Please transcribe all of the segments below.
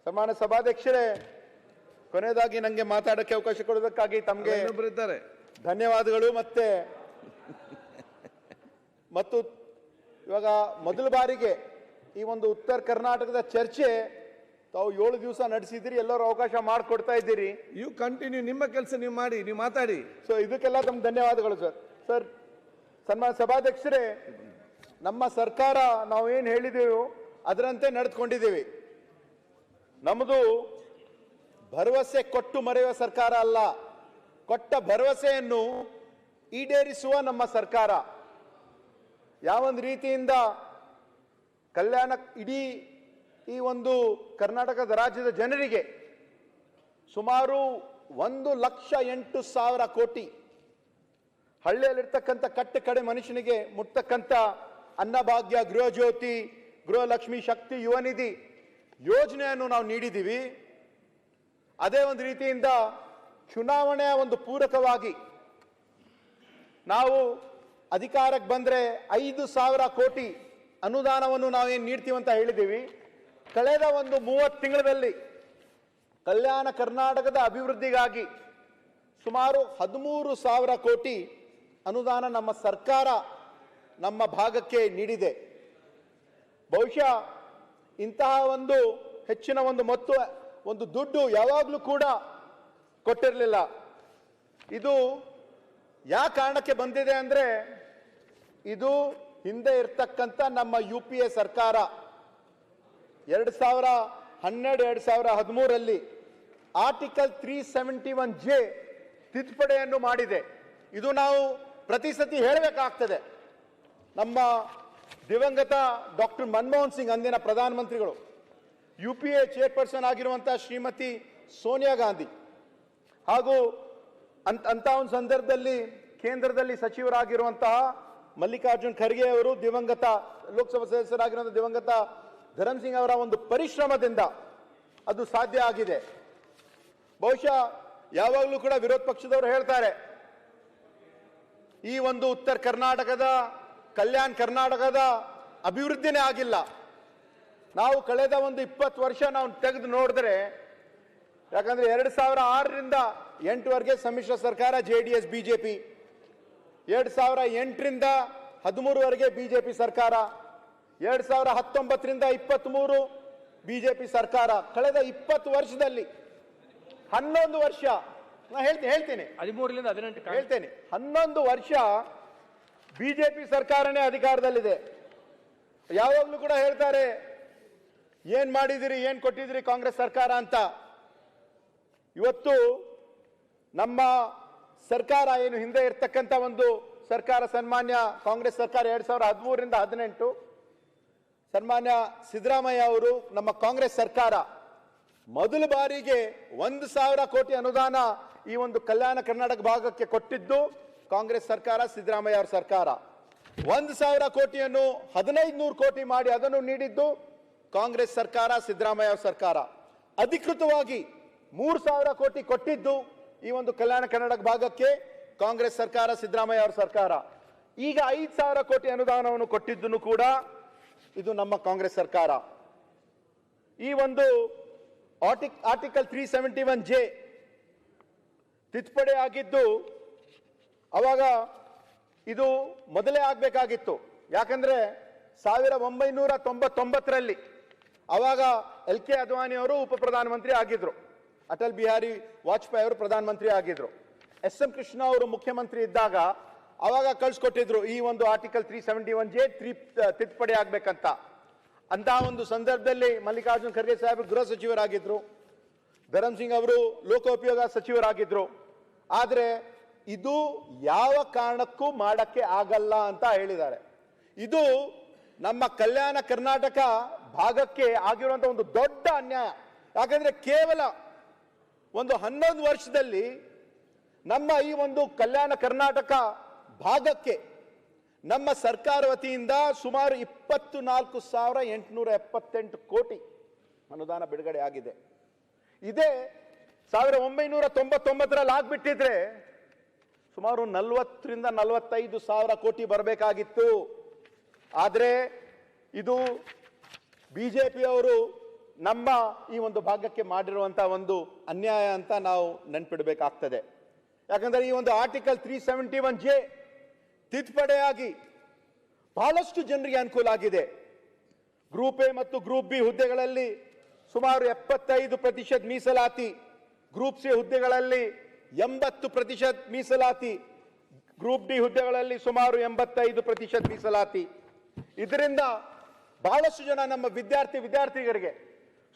ಸನ್ಮಾನ್ಯ ಸಭಾಧ್ಯಕ್ಷರೇ, ಕೊನೆಯದಾಗಿ ನನಗೆ ಮಾತಾಡೋಕ್ಕೆ ಅವಕಾಶ ಕೊಡೋದಕ್ಕಾಗಿ ತಮಗೆ ಧನ್ಯವಾದಗಳು. ಮತ್ತು ಇವಾಗ ಮೊದಲ ಬಾರಿಗೆ ಈ ಒಂದು ಉತ್ತರ ಕರ್ನಾಟಕದ ಚರ್ಚೆ ತಾವು 7 ದಿವಸ ನಡೆಸಿದ್ದೀರಿ, ಎಲ್ಲರೂ ಅವಕಾಶ ಮಾಡಿಕೊಡ್ತಾ ಇದ್ದೀರಿ. ಯು ಕಂಟಿನ್ಯೂ, ನಿಮ್ಮ ಕೆಲಸ ನೀವು ಮಾಡಿ, ನೀವು ಮಾತಾಡಿ. ಸೊ ಇದಕ್ಕೆಲ್ಲ ತಮ್ಗೆ ಧನ್ಯವಾದಗಳು ಸರ್. ಸನ್ಮಾನ್ಯ ಸಭಾಧ್ಯಕ್ಷರೇ, ನಮ್ಮ ಸರ್ಕಾರ ನಾವು ಏನು ಹೇಳಿದೆವು ಅದರಂತೆ ನಡೆದುಕೊಂಡಿದ್ದೀವಿ. ನಮ್ಮದು ಭರವಸೆ ಕೊಟ್ಟು ಮರೆಯುವ ಸರ್ಕಾರ ಅಲ್ಲ, ಕೊಟ್ಟ ಭರವಸೆಯನ್ನು ಈಡೇರಿಸುವ ನಮ್ಮ ಸರ್ಕಾರ. ಯಾವೊಂದು ರೀತಿಯಿಂದ ಇಡೀ ಈ ಒಂದು ಕರ್ನಾಟಕದ ರಾಜ್ಯದ ಜನರಿಗೆ ಸುಮಾರು 1,08,000 ಕೋಟಿ, ಹಳ್ಳಿಯಲ್ಲಿರ್ತಕ್ಕಂಥ ಕಟ್ಟ ಕಡೆ ಮನುಷ್ಯನಿಗೆ ಮುಟ್ತಕ್ಕಂಥ ಅನ್ನಭಾಗ್ಯ, ಗೃಹ ಜ್ಯೋತಿ, ಗೃಹಲಕ್ಷ್ಮಿ, ಶಕ್ತಿ, ಯುವ ನಿಧಿ ಯೋಜನೆಯನ್ನು ನಾವು ನೀಡಿದ್ದೀವಿ. ಅದೇ ಒಂದು ರೀತಿಯಿಂದ ಚುನಾವಣೆಯ ಒಂದು ಪೂರಕವಾಗಿ ನಾವು ಅಧಿಕಾರಕ್ಕೆ ಬಂದರೆ 5,000 ಕೋಟಿ ಅನುದಾನವನ್ನು ನಾವೇನು ನೀಡ್ತೀವಿ ಅಂತ ಹೇಳಿದ್ದೀವಿ. ಕಳೆದ ಒಂದು 30 ತಿಂಗಳಲ್ಲಿ ಕಲ್ಯಾಣ ಕರ್ನಾಟಕದ ಅಭಿವೃದ್ಧಿಗಾಗಿ ಸುಮಾರು 13,000 ಕೋಟಿ ಅನುದಾನ ನಮ್ಮ ಸರ್ಕಾರ ನಮ್ಮ ಭಾಗಕ್ಕೆ ನೀಡಿದೆ. ಬಹುಶಃ ಇಂತಹ ಒಂದು ಹೆಚ್ಚಿನ ಒಂದು ದುಡ್ಡು ಯಾವಾಗಲೂ ಕೂಡ ಕೊಟ್ಟಿರಲಿಲ್ಲ. ಇದು ಯಾವ ಕಾರಣಕ್ಕೆ ಬಂದಿದೆ ಅಂದರೆ, ಇದು ಹಿಂದೆ ಇರ್ತಕ್ಕಂಥ ನಮ್ಮ UPA ಸರ್ಕಾರ 2012-2013ರಲ್ಲಿ ಆರ್ಟಿಕಲ್ 371J ತಿದ್ದುಪಡಿಯನ್ನು ಮಾಡಿದೆ. ಇದು ನಾವು ಪ್ರತಿ ಸತಿ ಹೇಳಬೇಕಾಗ್ತದೆ. ನಮ್ಮ ದಿವಂಗತ ಡಾಕ್ಟರ್ ಮನಮೋಹನ್ ಸಿಂಗ್, ಅಂದಿನ ಪ್ರಧಾನಮಂತ್ರಿಗಳು, UPA ಚೇರ್ಪರ್ಸನ್ ಆಗಿರುವಂಥ ಶ್ರೀಮತಿ ಸೋನಿಯಾ ಗಾಂಧಿ, ಹಾಗೂ ಅಂತ ಒಂದು ಸಂದರ್ಭದಲ್ಲಿ ಕೇಂದ್ರದಲ್ಲಿ ಸಚಿವರಾಗಿರುವಂತಹ ಮಲ್ಲಿಕಾರ್ಜುನ್ ಖರ್ಗೆ ಅವರು, ದಿವಂಗತ ಲೋಕಸಭಾ ಸದಸ್ಯರಾಗಿರುವಂಥ ದಿವಂಗತ ಧರಮ್ ಸಿಂಗ್ ಅವರ ಒಂದು ಪರಿಶ್ರಮದಿಂದ ಅದು ಸಾಧ್ಯ ಆಗಿದೆ. ಬಹುಶಃ ಯಾವಾಗಲೂ ಕೂಡ ವಿರೋಧ ಪಕ್ಷದವರು ಹೇಳ್ತಾರೆ, ಈ ಒಂದು ಉತ್ತರ ಕರ್ನಾಟಕದ, ಕಲ್ಯಾಣ ಕರ್ನಾಟಕದ ಅಭಿವೃದ್ಧಿನೇ ಆಗಿಲ್ಲ. ನಾವು ಕಳೆದ ಒಂದು 20 ವರ್ಷ ನಾವು ತೆಗೆದು ನೋಡಿದ್ರೆ, ಯಾಕಂದ್ರೆ 2006ರಿಂದ 2008ವರೆಗೆ ಸಮ್ಮಿಶ್ರ ಸರ್ಕಾರ JDS BJP, 2008ರಿಂದ 2013ವರೆಗೆ BJP ಸರ್ಕಾರ, 2019ರಿಂದ 2023 BJP ಸರ್ಕಾರ. ಕಳೆದ 20 ವರ್ಷದಲ್ಲಿ 11 ವರ್ಷ, ನಾನು ಹೇಳ್ತೀನಿ 13ರಿಂದ 18 ಹೇಳ್ತೇನೆ, 11 ವರ್ಷ BJP ಸರ್ಕಾರನೇ ಅಧಿಕಾರದಲ್ಲಿದೆ. ಯಾವಾಗಲೂ ಕೂಡ ಹೇಳ್ತಾರೆ, ಏನ್ ಮಾಡಿದಿರಿ, ಏನ್ ಕೊಟ್ಟಿದಿರಿ ಕಾಂಗ್ರೆಸ್ ಸರ್ಕಾರ ಅಂತ. ಇವತ್ತು ನಮ್ಮ ಸರ್ಕಾರ ಏನು ಹಿಂದೆ ಇರ್ತಕ್ಕಂಥ ಒಂದು ಸರ್ಕಾರ, ಸನ್ಮಾನ್ಯ ಕಾಂಗ್ರೆಸ್ ಸರ್ಕಾರ 2013ರಿಂದ 18, ಸನ್ಮಾನ್ಯ ಸಿದ್ದರಾಮಯ್ಯ ಅವರು ನಮ್ಮ ಕಾಂಗ್ರೆಸ್ ಸರ್ಕಾರ ಮೊದಲ ಬಾರಿಗೆ 1,000 ಕೋಟಿ ಅನುದಾನ ಈ ಒಂದು ಕಲ್ಯಾಣ ಕರ್ನಾಟಕ ಭಾಗಕ್ಕೆ ಕೊಟ್ಟಿದ್ದು ಕಾಂಗ್ರೆಸ್ ಸರ್ಕಾರ, ಸಿದ್ದರಾಮಯ್ಯ ಅವರ ಸರ್ಕಾರ. 1,000 ಕೋಟಿಯನ್ನು 1,500 ಕೋಟಿ ಮಾಡಿ ಅದನ್ನು ನೀಡಿದ್ದು ಕಾಂಗ್ರೆಸ್ ಸರ್ಕಾರ, ಸಿದ್ದರಾಮಯ್ಯ ಅವರ ಸರ್ಕಾರ. ಅಧಿಕೃತವಾಗಿ 3,000 ಕೋಟಿ ಕೊಟ್ಟಿದ್ದು ಈ ಒಂದು ಕಲ್ಯಾಣ ಕರ್ನಾಟಕ ಭಾಗಕ್ಕೆ ಕಾಂಗ್ರೆಸ್ ಸರ್ಕಾರ, ಸಿದ್ದರಾಮಯ್ಯ ಅವರ ಸರ್ಕಾರ. ಈಗ 5,000 ಕೋಟಿ ಅನುದಾನವನ್ನು ಕೊಟ್ಟಿದ್ದನ್ನು ಕೂಡ ಇದು ನಮ್ಮ ಕಾಂಗ್ರೆಸ್ ಸರ್ಕಾರ. ಈ ಒಂದು ಆರ್ಟಿಕಲ್ 371J ತಿದ್ದುಪಡಿ ಆಗಿದ್ದು ಅವಾಗ ಇದು ಮೊದಲೇ ಆಗಬೇಕಾಗಿತ್ತು. ಯಾಕಂದ್ರೆ 1999ರಲ್ಲಿ ಅವಾಗ LK ಅದ್ವಾನಿ ಅವರು ಉಪ ಪ್ರಧಾನಮಂತ್ರಿ ಆಗಿದ್ರು, ಅಟಲ್ ಬಿಹಾರಿ ವಾಜಪೇಯಿ ಅವರು ಪ್ರಧಾನಮಂತ್ರಿ ಆಗಿದ್ರು, SM ಕೃಷ್ಣ ಅವರು ಮುಖ್ಯಮಂತ್ರಿ ಇದ್ದಾಗ ಅವಾಗ ಕಳಿಸ್ಕೊಟ್ಟಿದ್ರು ಈ ಒಂದು ಆರ್ಟಿಕಲ್ 371J ತಿದ್ದುಪಡಿ ಆಗ್ಬೇಕಂತ. ಅಂತ ಒಂದು ಸಂದರ್ಭದಲ್ಲಿ ಮಲ್ಲಿಕಾರ್ಜುನ್ ಖರ್ಗೆ ಸಾಹೇಬರು ಗೃಹ ಸಚಿವರಾಗಿದ್ರು, ಧರಮ್ ಸಿಂಗ್ ಅವರು ಲೋಕೋಪಯೋಗ ಸಚಿವರಾಗಿದ್ರು. ಆದ್ರೆ ಇದು ಯಾವ ಕಾರಣಕ್ಕೂ ಮಾಡಕ್ಕೆ ಆಗಲ್ಲ ಅಂತ ಹೇಳಿದ್ದಾರೆ. ಇದು ನಮ್ಮ ಕಲ್ಯಾಣ ಕರ್ನಾಟಕ ಭಾಗಕ್ಕೆ ಆಗಿರುವಂತಹ ಒಂದು ದೊಡ್ಡ ಅನ್ಯಾಯ. ಯಾಕಂದ್ರೆ ಕೇವಲ ಒಂದು 11 ವರ್ಷದಲ್ಲಿ ನಮ್ಮ ಈ ಒಂದು ಕಲ್ಯಾಣ ಕರ್ನಾಟಕ ಭಾಗಕ್ಕೆ ನಮ್ಮ ಸರ್ಕಾರ ವತಿಯಿಂದ ಸುಮಾರು 24,878 ಕೋಟಿ ಅನುದಾನ ಬಿಡುಗಡೆ ಆಗಿದೆ. ಇದೇ 1999ರಲ್ಲಿ ಆಗ್ಬಿಟ್ಟಿದ್ರೆ ಸುಮಾರು 40ರಿಂದ 45,000 ಕೋಟಿ ಬರಬೇಕಾಗಿತ್ತು. ಆದರೆ ಇದು ಬಿಜೆಪಿ ಅವರು ನಮ್ಮ ಈ ಒಂದು ಭಾಗಕ್ಕೆ ಮಾಡಿರುವಂತ ಒಂದು ಅನ್ಯಾಯ ಅಂತ ನಾವು ನೆನ್ಪಿಡಬೇಕಾಗ್ತದೆ. ಯಾಕಂದ್ರೆ ಈ ಒಂದು ಆರ್ಟಿಕಲ್ 371J ತಿದ್ದುಪಡಿಯಾಗಿ ಬಹಳಷ್ಟು ಜನರಿಗೆ ಅನುಕೂಲ ಆಗಿದೆ. ಗ್ರೂಪ್ ಎ ಮತ್ತು ಗ್ರೂಪ್ ಬಿ ಹುದ್ದೆಗಳಲ್ಲಿ ಸುಮಾರು 75% ಮೀಸಲಾತಿ, ಗ್ರೂಪ್ ಸಿ ಹುದ್ದೆಗಳಲ್ಲಿ 80% ಮೀಸಲಾತಿ, ಗ್ರೂಪ್ ಡಿ ಹುದ್ದೆಗಳಲ್ಲಿ ಸುಮಾರು 85% ಮೀಸಲಾತಿ. ಇದರಿಂದ ಬಹಳಷ್ಟು ಜನ ನಮ್ಮ ವಿದ್ಯಾರ್ಥಿಗರಿಗೆ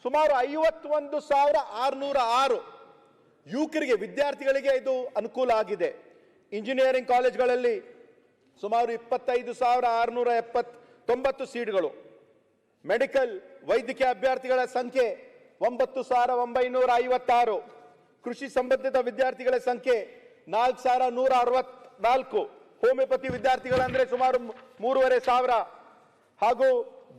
ಸುಮಾರು 51,606 ಯುವಕರಿಗೆ ವಿದ್ಯಾರ್ಥಿಗಳಿಗೆ ಇದು ಅನುಕೂಲ ಆಗಿದೆ. ಇಂಜಿನಿಯರಿಂಗ್ ಕಾಲೇಜ್ಗಳಲ್ಲಿ ಸುಮಾರು 25,690 ಸೀಟ್ಗಳು, ಮೆಡಿಕಲ್ ವೈದ್ಯಕೀಯ ಅಭ್ಯರ್ಥಿಗಳ ಸಂಖ್ಯೆ 9,956, ಕೃಷಿ ಸಂಬಂಧಿತ ವಿದ್ಯಾರ್ಥಿಗಳ ಸಂಖ್ಯೆ 4,164, ಹೋಮಿಯೋಪತಿ ವಿದ್ಯಾರ್ಥಿಗಳಂದ್ರೆ ಸುಮಾರು 3,500 ಹಾಗೂ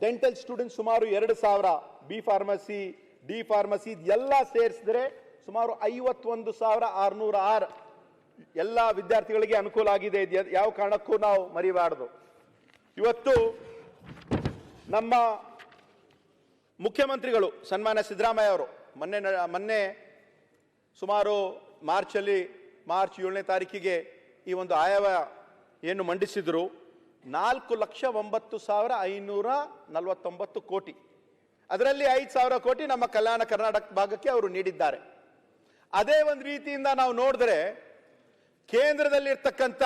ಡೆಂಟಲ್ ಸ್ಟೂಡೆಂಟ್ ಸುಮಾರು 2,000, ಬಿ ಫಾರ್ಮಸಿ, ಡಿ ಫಾರ್ಮಸಿ ಎಲ್ಲ ಸೇರಿಸಿದ್ರೆ ಸುಮಾರು 51,606 ಎಲ್ಲ ವಿದ್ಯಾರ್ಥಿಗಳಿಗೆ ಅನುಕೂಲ ಆಗಿದೆ. ಯಾವ ಕಾರಣಕ್ಕೂ ನಾವು ಮರಿಬಾರದು. ಇವತ್ತು ನಮ್ಮ ಮುಖ್ಯಮಂತ್ರಿಗಳು ಸನ್ಮಾನ್ಯ ಸಿದ್ದರಾಮಯ್ಯ ಅವರು ಮೊನ್ನೆ ಸುಮಾರು ಮಾರ್ಚ್ 7ನೇ ತಾರೀಕಿಗೆ ಈ ಒಂದು ಆಯವ್ಯಯ ಏನು ಮಂಡಿಸಿದ್ರು 4,09,549 ಕೋಟಿ. ಅದರಲ್ಲಿ 5,000 ಕೋಟಿ ನಮ್ಮ ಕಲ್ಯಾಣ ಕರ್ನಾಟಕ ಭಾಗಕ್ಕೆ ಅವರು ನೀಡಿದ್ದಾರೆ. ಅದೇ ಒಂದು ರೀತಿಯಿಂದ ನಾವು ನೋಡಿದ್ರೆ ಕೇಂದ್ರದಲ್ಲಿರ್ತಕ್ಕಂಥ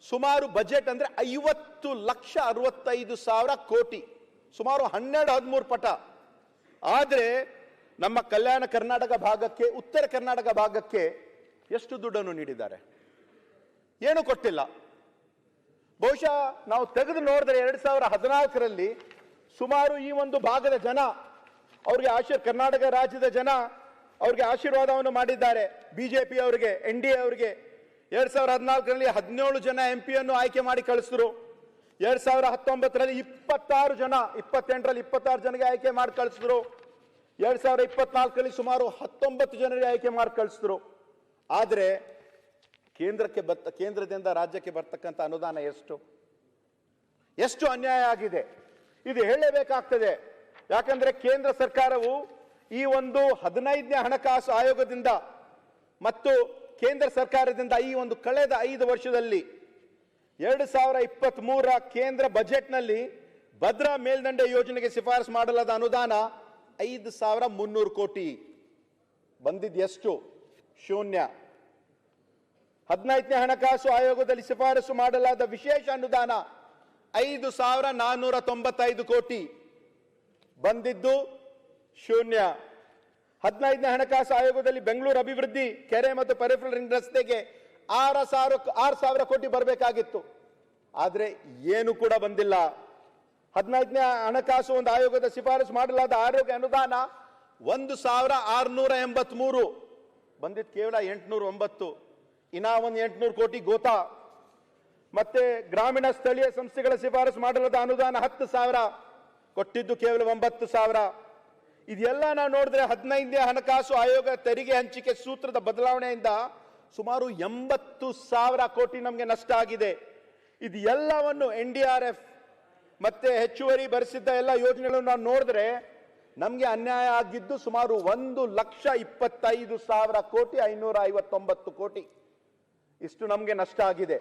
ಸುಮಾರು ಬಜೆಟ್ ಅಂದ್ರೆ 50,65,000 ಕೋಟಿ, ಸುಮಾರು 12-13 ಪಟ. ಆದರೆ ನಮ್ಮ ಕಲ್ಯಾಣ ಕರ್ನಾಟಕ ಭಾಗಕ್ಕೆ, ಉತ್ತರ ಕರ್ನಾಟಕ ಭಾಗಕ್ಕೆ ಎಷ್ಟು ದುಡ್ಡನ್ನು ನೀಡಿದ್ದಾರೆ? ಏನು ಕೊಟ್ಟಿಲ್ಲ. ಬಹುಶಃ ನಾವು ತೆಗೆದು ನೋಡಿದ್ರೆ 2014ರಲ್ಲಿ ಸುಮಾರು ಈ ಒಂದು ಭಾಗದ ಜನ ಅವ್ರಿಗೆ ಕರ್ನಾಟಕ ರಾಜ್ಯದ ಜನ ಅವ್ರಿಗೆ ಆಶೀರ್ವಾದವನ್ನು ಮಾಡಿದ್ದಾರೆ. ಬಿಜೆಪಿ ಅವರಿಗೆ, NDA ಅವರಿಗೆ 2014ರಲ್ಲಿ 17 ಜನ MP-ಯನ್ನು ಆಯ್ಕೆ ಮಾಡಿ ಕಳಿಸಿದ್ರು. 2019ರಲ್ಲಿ 26 ಜನ, 28ರಲ್ಲಿ 26 ಜನರಿಗೆ ಆಯ್ಕೆ ಮಾಡಿ ಕಳಿಸಿದ್ರು. 2024ರಲ್ಲಿ ಸುಮಾರು 19 ಜನರಿಗೆ ಆಯ್ಕೆ ಮಾಡಿ ಕಳಿಸಿದ್ರು. ಆದರೆ ಕೇಂದ್ರದಿಂದ ರಾಜ್ಯಕ್ಕೆ ಬರ್ತಕ್ಕಂಥ ಅನುದಾನ ಎಷ್ಟು ಅನ್ಯಾಯ ಆಗಿದೆ ಇದು ಹೇಳಲೇಬೇಕಾಗ್ತದೆ. ಯಾಕಂದ್ರೆ ಕೇಂದ್ರ ಸರ್ಕಾರವು ಈ ಒಂದು 15ನೇ ಹಣಕಾಸು ಆಯೋಗದಿಂದ ಮತ್ತು ಕೇಂದ್ರ ಸರ್ಕಾರದಿಂದ ಈ ಒಂದು ಕಳೆದ 5 ವರ್ಷದಲ್ಲಿ 2023ರ ಕೇಂದ್ರ ಬಜೆಟ್ನಲ್ಲಿ ಭದ್ರಾ ಮೇಲ್ದಂಡೆ ಯೋಜನೆಗೆ ಶಿಫಾರಸು ಮಾಡಲಾದ ಅನುದಾನ 5,300 ಕೋಟಿ. ಬಂದಿದ್ದೆಷ್ಟು? ಶೂನ್ಯ. 15ನೇ ಹಣಕಾಸು ಆಯೋಗದಲ್ಲಿ ಶಿಫಾರಸು ಮಾಡಲಾದ ವಿಶೇಷ ಅನುದಾನ 5,495 ಕೋಟಿ. ಬಂದಿದ್ದು ಶೂನ್ಯ. 15ನೇ ಹಣಕಾಸು ಆಯೋಗದಲ್ಲಿ ಬೆಂಗಳೂರು ಅಭಿವೃದ್ಧಿ, ಕೆರೆ ಮತ್ತು ಪೆರಿಫೆರಲ್ ರಿಂಗ್ ರಸ್ತೆಗೆ 6,000 ಕೋಟಿ ಬರಬೇಕಾಗಿತ್ತು. ಆದ್ರೆ ಏನು ಕೂಡ ಬಂದಿಲ್ಲ. 15ನೇ ಹಣಕಾಸು ಒಂದು ಆಯೋಗದ ಶಿಫಾರಸು ಮಾಡಲಾದ ಆರೋಗ್ಯ ಅನುದಾನ 1,683, ಬಂದಿದ್ದು ಕೇವಲ 809. ಇನ್ನ ಒಂದು 800 ಕೋಟಿ ಗೋತಾ. ಮತ್ತೆ ಗ್ರಾಮೀಣ ಸ್ಥಳೀಯ ಸಂಸ್ಥೆಗಳ ಶಿಫಾರಸು ಮಾಡಲಾದ ಅನುದಾನ 10,000, ಕೊಟ್ಟಿದ್ದು ಕೇವಲ 9,000. ಇದೆಲ್ಲ ನಾವು ನೋಡಿದ್ರೆ 15ನೇ ಹಣಕಾಸು ಆಯೋಗ ತೆರಿಗೆ ಹಂಚಿಕೆ ಸೂತ್ರದ ಬದಲಾವಣೆಯಿಂದ ಸುಮಾರು 80,000 ಕೋಟಿ ನಮಗೆ ನಷ್ಟ ಆಗಿದೆ. ಇದು ಎಲ್ಲವನ್ನು NDRF ಮತ್ತೆ ಹೆಚ್ಚುವರಿ ಭರಿಸಿದ್ದ ಎಲ್ಲ ಯೋಜನೆಗಳನ್ನು ನಾವು ನೋಡಿದ್ರೆ ನಮಗೆ ಅನ್ಯಾಯ ಆಗಿದ್ದು ಸುಮಾರು 1,25,000 ಕೋಟಿ, 559 ಕೋಟಿ ಇಷ್ಟು ನಮಗೆ ನಷ್ಟ ಆಗಿದೆ.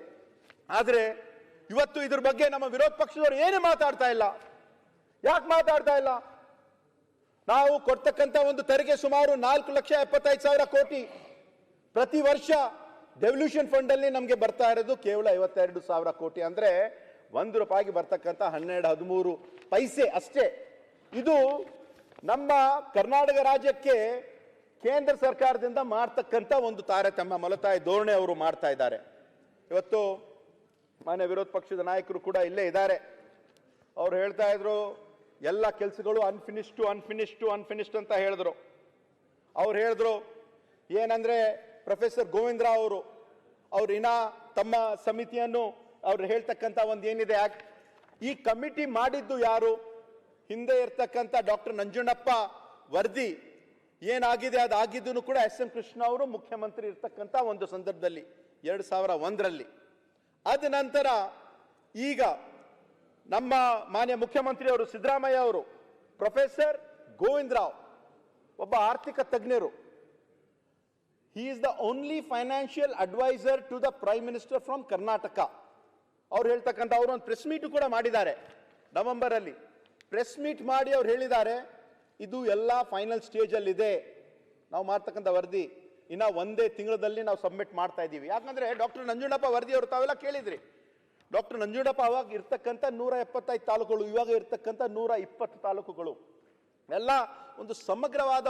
ಆದ್ರೆ ಇವತ್ತು ಇದ್ರ ಬಗ್ಗೆ ನಮ್ಮ ವಿರೋಧ ಪಕ್ಷದವರು ಏನು ಮಾತಾಡ್ತಾ ಇಲ್ಲ. ಯಾಕೆ ಮಾತಾಡ್ತಾ ಇಲ್ಲ? ನಾವು ಕೊಡ್ತಕ್ಕಂಥ ಒಂದು ತೆರಿಗೆ ಸುಮಾರು 4,75,000 ಕೋಟಿ. ಪ್ರತಿ ವರ್ಷ ಡೆವಲ್ಯೂಷನ್ ಫಂಡ್ ಅಲ್ಲಿ ನಮಗೆ ಬರ್ತಾ ಇರೋದು ಕೇವಲ 52,000 ಕೋಟಿ. ಅಂದ್ರೆ ₹1 ಬರ್ತಕ್ಕಂಥ 12-13 ಪೈಸೆ ಅಷ್ಟೇ. ಇದು ನಮ್ಮ ಕರ್ನಾಟಕ ರಾಜ್ಯಕ್ಕೆ ಕೇಂದ್ರ ಸರ್ಕಾರದಿಂದ ಮಾಡ್ತಕ್ಕಂಥ ಒಂದು ತಾರತಮ್ಯ, ಮಲತಾಯಿ ಧೋರಣೆ ಅವರು ಮಾಡ್ತಾ ಇದ್ದಾರೆ. ಇವತ್ತು ಮಾನ್ಯ ವಿರೋಧ ಪಕ್ಷದ ನಾಯಕರು ಕೂಡ ಇಲ್ಲೇ ಇದ್ದಾರೆ. ಅವ್ರು ಹೇಳ್ತಾ ಇದ್ರು ಎಲ್ಲ ಕೆಲಸಗಳು ಅನ್ಫಿನಿಶ್ಡ್ ಅಂತ ಹೇಳಿದ್ರು. ಅವ್ರು ಹೇಳಿದ್ರು ಏನಂದ್ರೆ ಪ್ರೊಫೆಸರ್ ಗೋವಿಂದರಾವ್ ಅವರು ಇನ್ನ ತಮ್ಮ ಸಮಿತಿಯನ್ನು ಅವ್ರು ಹೇಳ್ತಕ್ಕಂಥ ಒಂದು ಏನಿದೆ ಈ ಕಮಿಟಿ ಮಾಡಿದ್ದು ಯಾರು? ಹಿಂದೆ ಇರ್ತಕ್ಕಂಥ ಡಾಕ್ಟರ್ ನಂಜುಂಡಪ್ಪ ವರದಿ ಏನಾಗಿದೆ ಅದಾಗಿದ್ದು ಕೂಡ SM ಕೃಷ್ಣ ಅವರು ಮುಖ್ಯಮಂತ್ರಿ ಇರ್ತಕ್ಕಂಥ ಒಂದು ಸಂದರ್ಭದಲ್ಲಿ 2001ರಲ್ಲಿ. ಅದ ನಂತರ ಈಗ ನಮ್ಮ ಮಾನ್ಯ ಮುಖ್ಯಮಂತ್ರಿ ಅವರು ಸಿದ್ದರಾಮಯ್ಯ ಅವರು ಪ್ರೊಫೆಸರ್ ಗೋವಿಂದ್ ರಾವ್ ಒಬ್ಬ ಆರ್ಥಿಕ ತಜ್ಞರು. He is the only financial adviser to the prime minister from Karnataka. ಅವ್ರು ಹೇಳ್ತಕ್ಕಂಥ ಅವರು ಒಂದು ಪ್ರೆಸ್ ಮೀಟ್ ಕೂಡ ಮಾಡಿದ್ದಾರೆ ನವೆಂಬರ್ ಅಲ್ಲಿ. ಪ್ರೆಸ್ ಮೀಟ್ ಮಾಡಿ ಅವ್ರು ಹೇಳಿದ್ದಾರೆ ಇದು ಎಲ್ಲ ಫೈನಲ್ ಸ್ಟೇಜ್ ಅಲ್ಲಿ ಇದೆ, ನಾವು ಮಾಡ್ತಕ್ಕಂಥ ವರದಿ ಇನ್ನ ಒಂದೇ ತಿಂಗಳಲ್ಲಿ ನಾವು ಸಬ್ಮಿಟ್ ಮಾಡ್ತಾ ಇದ್ದೀವಿ. ಯಾಕಂದ್ರೆ ಡಾಕ್ಟರ್ ನಂಜುಂಡಪ್ಪ ವರದಿ ಅವರು ತಾವೆಲ್ಲ ಕೇಳಿದ್ರಿ. ಡಾಕ್ಟರ್ ನಂಜುಂಡಪ್ಪ ಅವಾಗ ಇರ್ತಕ್ಕಂಥ 175 ತಾಲೂಕುಗಳು, ಇವಾಗ ಇರ್ತಕ್ಕಂಥ 120 ತಾಲೂಕುಗಳು ಎಲ್ಲ ಒಂದು ಸಮಗ್ರವಾದ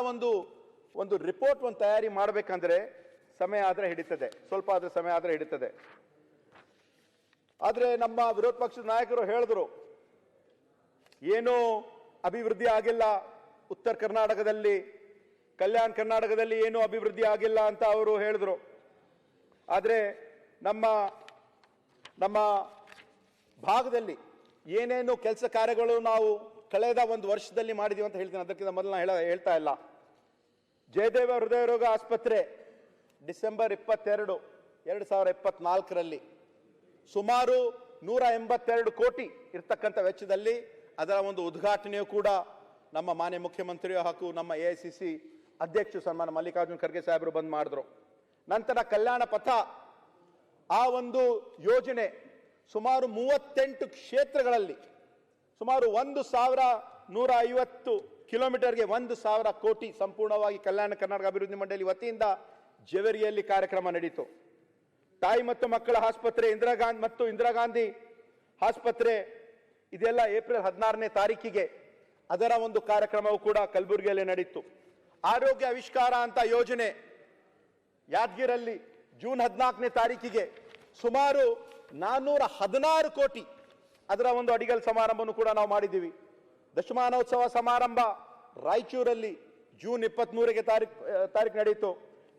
ಒಂದು ರಿಪೋರ್ಟ್ ಒಂದು ತಯಾರಿ ಮಾಡಬೇಕಂದ್ರೆ ಸಮಯ ಆದ್ರೆ ಹಿಡಿತದೆ, ಸ್ವಲ್ಪ ಆದ್ರೆ ಸಮಯ ಆದ್ರೆ ಹಿಡಿತದೆ. ಆದ್ರೆ ನಮ್ಮ ವಿರೋಧ ಪಕ್ಷದ ನಾಯಕರು ಹೇಳಿದ್ರು ಏನೂ ಅಭಿವೃದ್ಧಿ ಆಗಿಲ್ಲ ಉತ್ತರ ಕರ್ನಾಟಕದಲ್ಲಿ, ಕಲ್ಯಾಣ ಕರ್ನಾಟಕದಲ್ಲಿ ಏನೂ ಅಭಿವೃದ್ಧಿ ಆಗಿಲ್ಲ ಅಂತ ಅವರು ಹೇಳಿದ್ರು. ಆದ್ರೆ ನಮ್ಮ ಭಾಗದಲ್ಲಿ ಏನೇನು ಕೆಲಸ ಕಾರ್ಯಗಳು ನಾವು ಕಳೆದ ಒಂದು ವರ್ಷದಲ್ಲಿ ಮಾಡಿದೀವಿ ಅಂತ ಹೇಳ್ತೀನಿ. ಅದಕ್ಕಿಂತ ಮೊದಲು ನಾನು ಹೇಳ್ತಾ ಇಲ್ಲ. ಜಯದೇವ ಹೃದಯ ರೋಗ ಆಸ್ಪತ್ರೆ ಡಿಸೆಂಬರ್ 22, 2024ರಲ್ಲಿ ಸುಮಾರು 182 ಕೋಟಿ ಇರ್ತಕ್ಕಂಥ ವೆಚ್ಚದಲ್ಲಿ ಅದರ ಒಂದು ಉದ್ಘಾಟನೆಯು ಕೂಡ ನಮ್ಮ ಮಾನ್ಯ ಮುಖ್ಯಮಂತ್ರಿಯು ಹಾಗೂ ನಮ್ಮ AICC ಅಧ್ಯಕ್ಷರು ಸನ್ಮಾನ ಮಲ್ಲಿಕಾರ್ಜುನ್ ಖರ್ಗೆ ಸಾಹೇಬರು ಬಂದ್ ಮಾಡಿದ್ರು. ನಂತರ ಕಲ್ಯಾಣ ಪಥ ಆ ಒಂದು ಯೋಜನೆ ಸುಮಾರು 38 ಕ್ಷೇತ್ರಗಳಲ್ಲಿ ಸುಮಾರು 1150 ಕಿಲೋಮೀಟರ್ಗೆ 1000 ಕೋಟಿ ಸಂಪೂರ್ಣವಾಗಿ ಕಲ್ಯಾಣ ಕರ್ನಾಟಕ ಅಭಿವೃದ್ಧಿ ಮಂಡಳಿ ವತಿಯಿಂದ ಜವೇರಿಯಲ್ಲಿ ಕಾರ್ಯಕ್ರಮ ನಡೆಯಿತು. ತಾಯಿ ಮತ್ತು ಮಕ್ಕಳ ಆಸ್ಪತ್ರೆ ಇಂದಿರಾ ಗಾಂಧಿ ಆಸ್ಪತ್ರೆ ಇದೆಲ್ಲ ಏಪ್ರಿಲ್ 16ನೇ ತಾರೀಕಿಗೆ ಅದರ ಒಂದು ಕಾರ್ಯಕ್ರಮವು ಕೂಡ ಕಲಬುರಗಿಯಲ್ಲಿ ನಡೆಯಿತು. ಆರೋಗ್ಯ ಆವಿಷ್ಕಾರ ಅಂತ ಯೋಜನೆ ಯಾದಗಿರಲ್ಲಿ ಜೂನ್ 14ನೇ ತಾರೀಕಿಗೆ ಸುಮಾರು 416 ಕೋಟಿ ಅದರ ಒಂದು ಅಡಿಗಲ್ ಸಮಾರಂಭವನ್ನು ಕೂಡ ನಾವು ಮಾಡಿದ್ದೀವಿ. ದಶಮಾನೋತ್ಸವ ಸಮಾರಂಭ ರಾಯಚೂರಲ್ಲಿ ಜೂನ್ 23ಗೆ ತಾರೀಕು ನಡೆಯಿತು.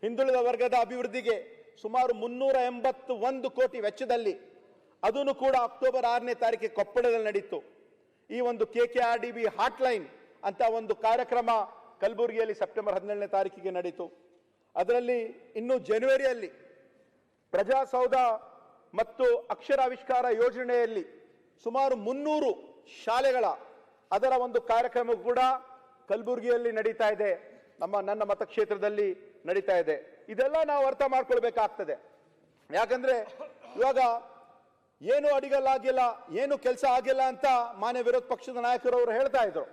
ಹಿಂದುಳಿದ ವರ್ಗದ ಅಭಿವೃದ್ಧಿಗೆ ಸುಮಾರು 381 ಕೋಟಿ ವೆಚ್ಚದಲ್ಲಿ ಅದನ್ನು ಕೂಡ ಅಕ್ಟೋಬರ್ 6ನೇ ತಾರೀಕಿಗೆ ಕೊಪ್ಪಳದಲ್ಲಿ ನಡೆಯಿತು. ಈ ಒಂದು KKRDB ಹಾಟ್ಲೈನ್ ಅಂತ ಒಂದು ಕಾರ್ಯಕ್ರಮ ಕಲಬುರಗಿಯಲ್ಲಿ ಸೆಪ್ಟೆಂಬರ್ 17ನೇ ತಾರೀಕಿಗೆ ನಡೆಯಿತು. ಅದರಲ್ಲಿ ಇನ್ನು ಜನವರಿಯಲ್ಲಿ ಪ್ರಜಾಸೌಧ ಮತ್ತು ಅಕ್ಷರಾವಿಷ್ಕಾರ ಯೋಜನೆಯಲ್ಲಿ ಸುಮಾರು 300 ಶಾಲೆಗಳ ಅದರ ಒಂದು ಕಾರ್ಯಕ್ರಮ ಕೂಡ ಕಲಬುರಗಿಯಲ್ಲಿ ನಡೀತಾ ಇದೆ, ನನ್ನ ಮತಕ್ಷೇತ್ರದಲ್ಲಿ ನಡೀತಾ ಇದೆ. ಇದೆಲ್ಲ ನಾವು ಅರ್ಥ ಮಾಡ್ಕೊಳ್ಬೇಕಾಗ್ತದೆ. ಯಾಕಂದ್ರೆ ಇವಾಗ ಏನು ಅಡಿಗಲ್ಲಾಗಿಲ್ಲ, ಏನು ಕೆಲಸ ಆಗಿಲ್ಲ ಅಂತ ಮಾನ್ಯ ವಿರೋಧ ಪಕ್ಷದ ನಾಯಕರು ಅವರು ಹೇಳ್ತಾ ಇದ್ರು.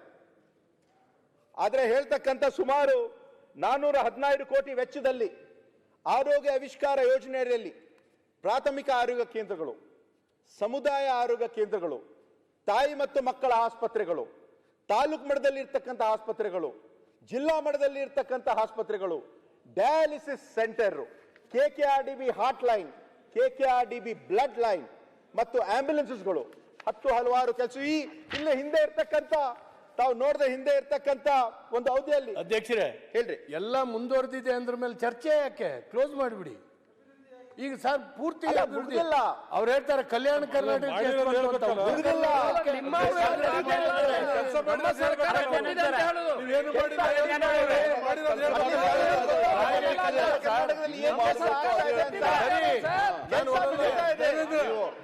ಆದ್ರೆ ಹೇಳ್ತಕ್ಕಂಥ ಸುಮಾರು 415 ಕೋಟಿ ವೆಚ್ಚದಲ್ಲಿ ಆರೋಗ್ಯ ಆವಿಷ್ಕಾರ ಯೋಜನೆಯಲ್ಲಿ ಪ್ರಾಥಮಿಕ ಆರೋಗ್ಯ ಕೇಂದ್ರಗಳು, ಸಮುದಾಯ ಆರೋಗ್ಯ ಕೇಂದ್ರಗಳು, ತಾಯಿ ಮತ್ತು ಮಕ್ಕಳ ಆಸ್ಪತ್ರೆಗಳು, ತಾಲೂಕು ಮಟ್ಟದಲ್ಲಿ ಇರ್ತಕ್ಕಂಥ ಆಸ್ಪತ್ರೆಗಳು, ಜಿಲ್ಲಾ ಮಟ್ಟದಲ್ಲಿ ಇರ್ತಕ್ಕಂಥ ಆಸ್ಪತ್ರೆಗಳು, dialysis centre, KKRDB hot line, KKRDB blood line ಮತ್ತು ಆಂಬ್ಯುಲೆನ್ಸಸ್ಗಳು, ಹಲವಾರು ಕೆಲಸ ಇಲ್ಲಿ ಹಿಂದೆ ಇರ್ತಕ್ಕಂಥ ತಾವು ನೋಡಿದ ಹಿಂದೆ ಇರ್ತಕ್ಕಂಥ ಒಂದು ಅವಧಿಯಲ್ಲಿ. ಅಧ್ಯಕ್ಷರೇ ಹೇಳ್ರಿ, ಎಲ್ಲ ಮುಂದುವರೆದಿದೆ ಅಂದ್ರ ಮೇಲೆ ಚರ್ಚೆ ಯಾಕೆ? ಕ್ಲೋಸ್ ಮಾಡಿಬಿಡಿ. ಈಗ ಸರ್ ಪೂರ್ತಿ ಅಭಿವೃದ್ಧಿ ಮುಗ್ದಿಲ್ಲ. ಅವ್ರು ಹೇಳ್ತಾರೆ ಕಲ್ಯಾಣ ಕರ್ನಾಟಕ ಮುಗ್ದಿಲ್ಲ.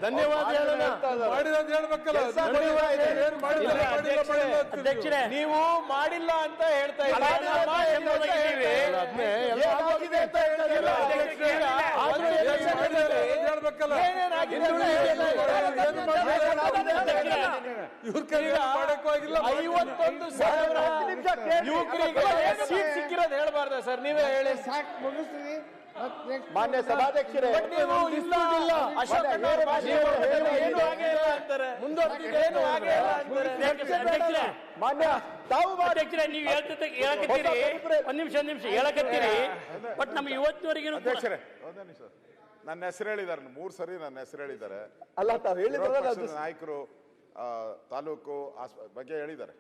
ಧನ್ಯವಾದ ಅಧ್ಯಕ್ಷರೇ, ನೀವು ಮಾಡಿಲ್ಲ ಅಂತ ಹೇಳ್ತಾ ಸೀಟ್ ಸಿಕ್ಕಿರೋದು ಹೇಳ್ಬಾರ್ದ ಸರ್? ನೀವೇ ಹೇಳಿ. ಮಾನ್ಯ ಸಭಾಧ್ಯಕ್ಷರೇ, ಮಾನ್ಯ ತಾವು ಅಧ್ಯಕ್ಷರೇ, ನೀವು ಹೇಳಕತ್ತೀರಿ, ಒಂದ್ ನಿಮಿಷ ಹೇಳಕತ್ತೀರಿ, ಬಟ್ ನಮ್ಗೆ ಇವತ್ತಿನವರೆಗೂ ಅಧ್ಯಕ್ಷರೇ ನನ್ನ ಹೆಸರು ಹೇಳಿದ್ದಾರೆ, 3 ಸರಿ ನನ್ನ ಹೆಸರು ಹೇಳಿದ್ದಾರೆ. ಅಲ್ಲ, ತಾವು ಹೇಳಿದ್ರೆ ನಾಯಕರು ತಾಲೂಕು ಬಗ್ಗೆ ಹೇಳಿದ್ದಾರೆ.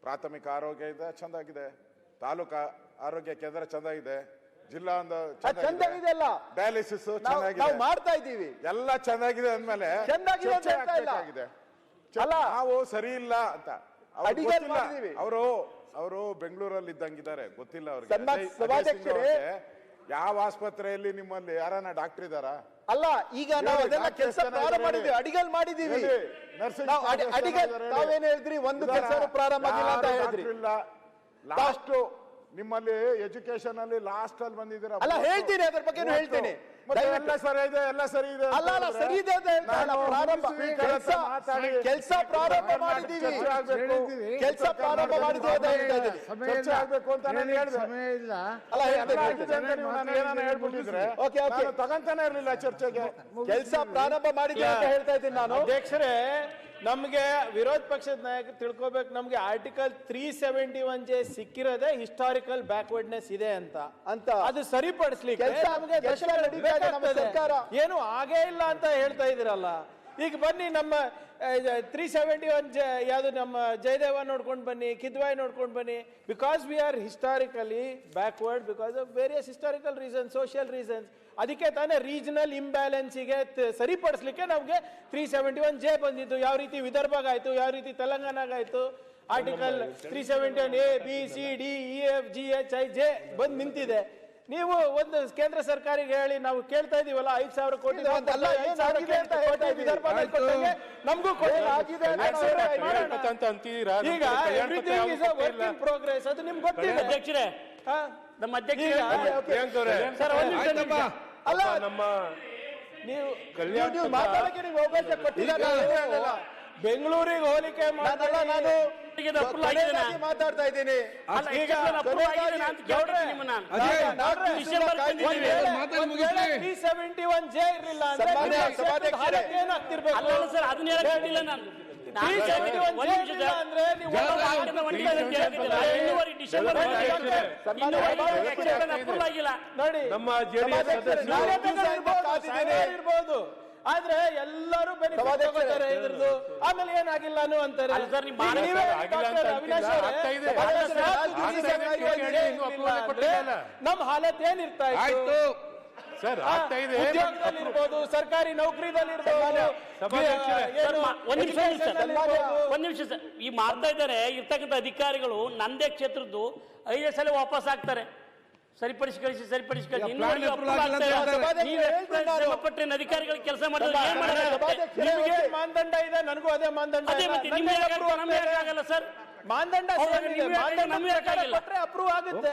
ಪ್ರಾಥಮಿಕ ಆರೋಗ್ಯ ಇದೆ ಚಂದಾಗಿದೆ, ತಾಲೂಕು ಆರೋಗ್ಯ ಕೇಂದ್ರ ಚಂದಾಗಿದೆ, ಜಿಲ್ಲಾ ಚಂದಾಗಿದೆ, ಅಲ್ಲ ಡಯಾಲಿಸಿಸ್ ನಾವು ಮಾಡ್ತಾ ಇದ್ದೀವಿ, ಎಲ್ಲ ಚಂದಾಗಿದೆ ಅಂದ್ಮೇಲೆ ಚಂದಾಗಿದೆ. ನಾವು ಸರಿ ಇಲ್ಲ ಅಂತ ಅವರು ಬೆಂಗಳೂರಲ್ಲಿ ಇದ್ದಂಗಿದ್ದಾರೆ, ಗೊತ್ತಿಲ್ಲ ಅವ್ರಿಗೆ. ಯಾವ ಆಸ್ಪತ್ರೆಯಲ್ಲಿ ನಿಮ್ಮಲ್ಲಿ ಯಾರನ್ನ ಡಾಕ್ಟರ್ ಇದ್ದಾರಾ? ಅಲ್ಲ, ಈಗ ನಾವು ಅದೆಲ್ಲ ಕೆಲಸ ಪ್ರಾರಂಭ ಮಾಡಿದ್ವಿ, ಅಡಿಗಲ್ ಮಾಡಿದೀವಿ. ನಾವೇನ್ ಹೇಳಿದ್ರಿ, ಒಂದು ಕೆಲಸ ಪ್ರಾರಂಭ ಆಗಿಲ್ಲ ಅಂತ ಹೇಳಿದ್ರಿ. ಲಾಸ್ಟ್ ನಿಮ್ಮಲ್ಲಿ ಎಜುಕೇಶನ್ ಅಲ್ಲಿ ಲಾಸ್ಟ್ ಅಲ್ಲಿ ಬಂದಿದ್ದೀರಾ. ಅಲ್ಲ, ಹೇಳ್ತೀನಿ, ಅದ್ರ ಬಗ್ಗೆ ಹೇಳ್ತೀನಿ. ಎಲ್ಲ ಸರಿ ಇದೆ, ಎಲ್ಲ ಸರಿ ಇದೆ. ಅಲ್ಲ ಸರಿ ಇದೆ ಅಂತ ಹೇಳ್ತಾ ಇಲ್ಲ. ಪ್ರಾರಂಭ ಕೆಲಸ ಪ್ರಾರಂಭ ಮಾಡಿದೀವಿ, ಕೆಲಸ ಪ್ರಾರಂಭ ಮಾಡಿದೀವಿ ಅಂತ ಹೇಳ್ತಾ ಇದ್ದೀನಿ. ಚರ್ಚೆ ಆಗ್ಬೇಕು ಅಂತ ನಾನು ಹೇಳಿದೆ. ಅಲ್ಲ, ಹೇಳ್ಬಿಟ್ಟಿದ್ರೆ ತಗೊಂತಾನೆ ಇರ್ಲಿಲ್ಲ ಚರ್ಚೆಗೆ. ಕೆಲಸ ಪ್ರಾರಂಭ ಮಾಡಿದೀವಿ ಅಂತ ಹೇಳ್ತಾ ಇದ್ದೀನಿ ನಾನು. ಅಧ್ಯಕ್ಷರೇ, ನಮ್ಗೆ ವಿರೋಧ ಪಕ್ಷದ ನಾಯಕರು ತಿಳ್ಕೊಬೇಕು, ನಮ್ಗೆ ಆರ್ಟಿಕಲ್ 371J ಸಿಕ್ಕಿರೋದೇ ಹಿಸ್ಟಾರಿಕಲ್ ಬ್ಯಾಕ್ವರ್ಡ್ನೆಸ್ ಇದೆ ಅಂತ ಅದು ಸರಿಪಡಿಸ್ಲಿಕ್ಕೆ ನಮ್ಗೆ ದಶಕಗಳು ಬೇಕಾಗ್ತದೆ. ಏನು ಆಗೇ ಇಲ್ಲ ಅಂತ ಹೇಳ್ತಾ ಇದೀರಲ್ಲ. ಈಗ ಬನ್ನಿ, ನಮ್ಮ 371J ಯಾವುದು, ನಮ್ಮ ಜಯದೇವ ನೋಡ್ಕೊಂಡು ಬನ್ನಿ, ಕಿದ್ವಾಯ್ ನೋಡ್ಕೊಂಡು ಬನ್ನಿ. Because we are historically backward because of various historical reasons, social reasons. ಅದಕ್ಕೆ ತಾನೇ ರೀಜನಲ್ ಇಂಬ್ಯಾಲೆನ್ಸಿಗೆ ಸರಿಪಡಿಸ್ಲಿಕ್ಕೆ ನಮಗೆ 371J ಬಂದಿದ್ದು. ಯಾವ ರೀತಿ ವಿದರ್ಭಗಾಯ್ತು, ಯಾವ ರೀತಿ ತೆಲಂಗಾಣಗಾಯ್ತು, article 371A BCD EF GHIJ ಬಂದು ನಿಂತಿದೆ. ನೀವು ಒಂದು ಕೇಂದ್ರ ಸರ್ಕಾರಿಗೆ ಹೇಳಿ, ನಾವು ಕೇಳ್ತಾ ಇದೀವಲ್ಲ 5,000 ಕೋಟಿ ನಮಗೂ ಈಗ everything is a work in progress, ಅದು ನಿಮ್ಗೆ ಗೊತ್ತಿದೆ ಅಧ್ಯಕ್ಷರೇ. ನಮ್ಮ ಅಧ್ಯಕ್ಷ ಸರ್, ಅಲ್ಲ, ನಮ್ಮ ನೀವು ಮಾತಾಡಕ್ಕೆ ನೀವು ಅವಕಾಶ ಕೊಟ್ಟಿಲ್ಲ. ಬೆಂಗಳೂರಿಗೆ ಹೋಲಿಕೆ ಮಾಡಲ್ಲ, ನಾನು ಮಾತಾಡ್ತಾ ಇದ್ದೀನಿ. J ಇರಲಿಲ್ಲ ಅಂದ್ರೆ ಸರ್, ಅದನ್ನ ಹೇಳಕ್ಕಿಲ್ಲ ನಾನು. ನೋಡಿ, ನಮ್ಮ ಇರ್ಬೋದು, ಆದ್ರೆ ಎಲ್ಲರೂ ಬೆನಿಫಿಟ್ ತಗೋತಾರೆ ಇದ್ರದ್ದು. ಆಮೇಲೆ ಏನಾಗಿಲ್ಲ ಅಂತಾರೆ. ನಮ್ ಹಾಲತ್ ಏನಿರ್ತಾ ಇತ್ತು ಸರ್? ಉದ್ಯೋಗದಲ್ಲಿ ಇರ್ಬೋದು, ಸರ್ಕಾರಿ ನೌಕರಿದಲ್ಲಿ ಇರ್ಬೋದು. ಒಂದ್ ನಿಮಿಷ ಸರ್, ಈ ಮಾಡ್ತಾ ಇದ್ದಾರೆ ಇರ್ತಕ್ಕಂಥ ಅಧಿಕಾರಿಗಳು ನಂದೇ ಕ್ಷೇತ್ರದ್ದು 5 ಸಲ ವಾಪಸ್ ಆಗ್ತಾರೆ. ಸರಿಪಡಿಸಿ ಕಳಿಸಿ ಅಧಿಕಾರಿಗಳು ಕೆಲಸ ಮಾಡಿದ್ರೆ ಮಾನದಂಡ ಇದೆ, ನನಗೂ ಅದೇ ಮಾನದಂಡ. ಆಗಲ್ಲ ಸರ್, ಮಾನದಂಡ ಅಪ್ರೂವ್ ಆಗುತ್ತೆ.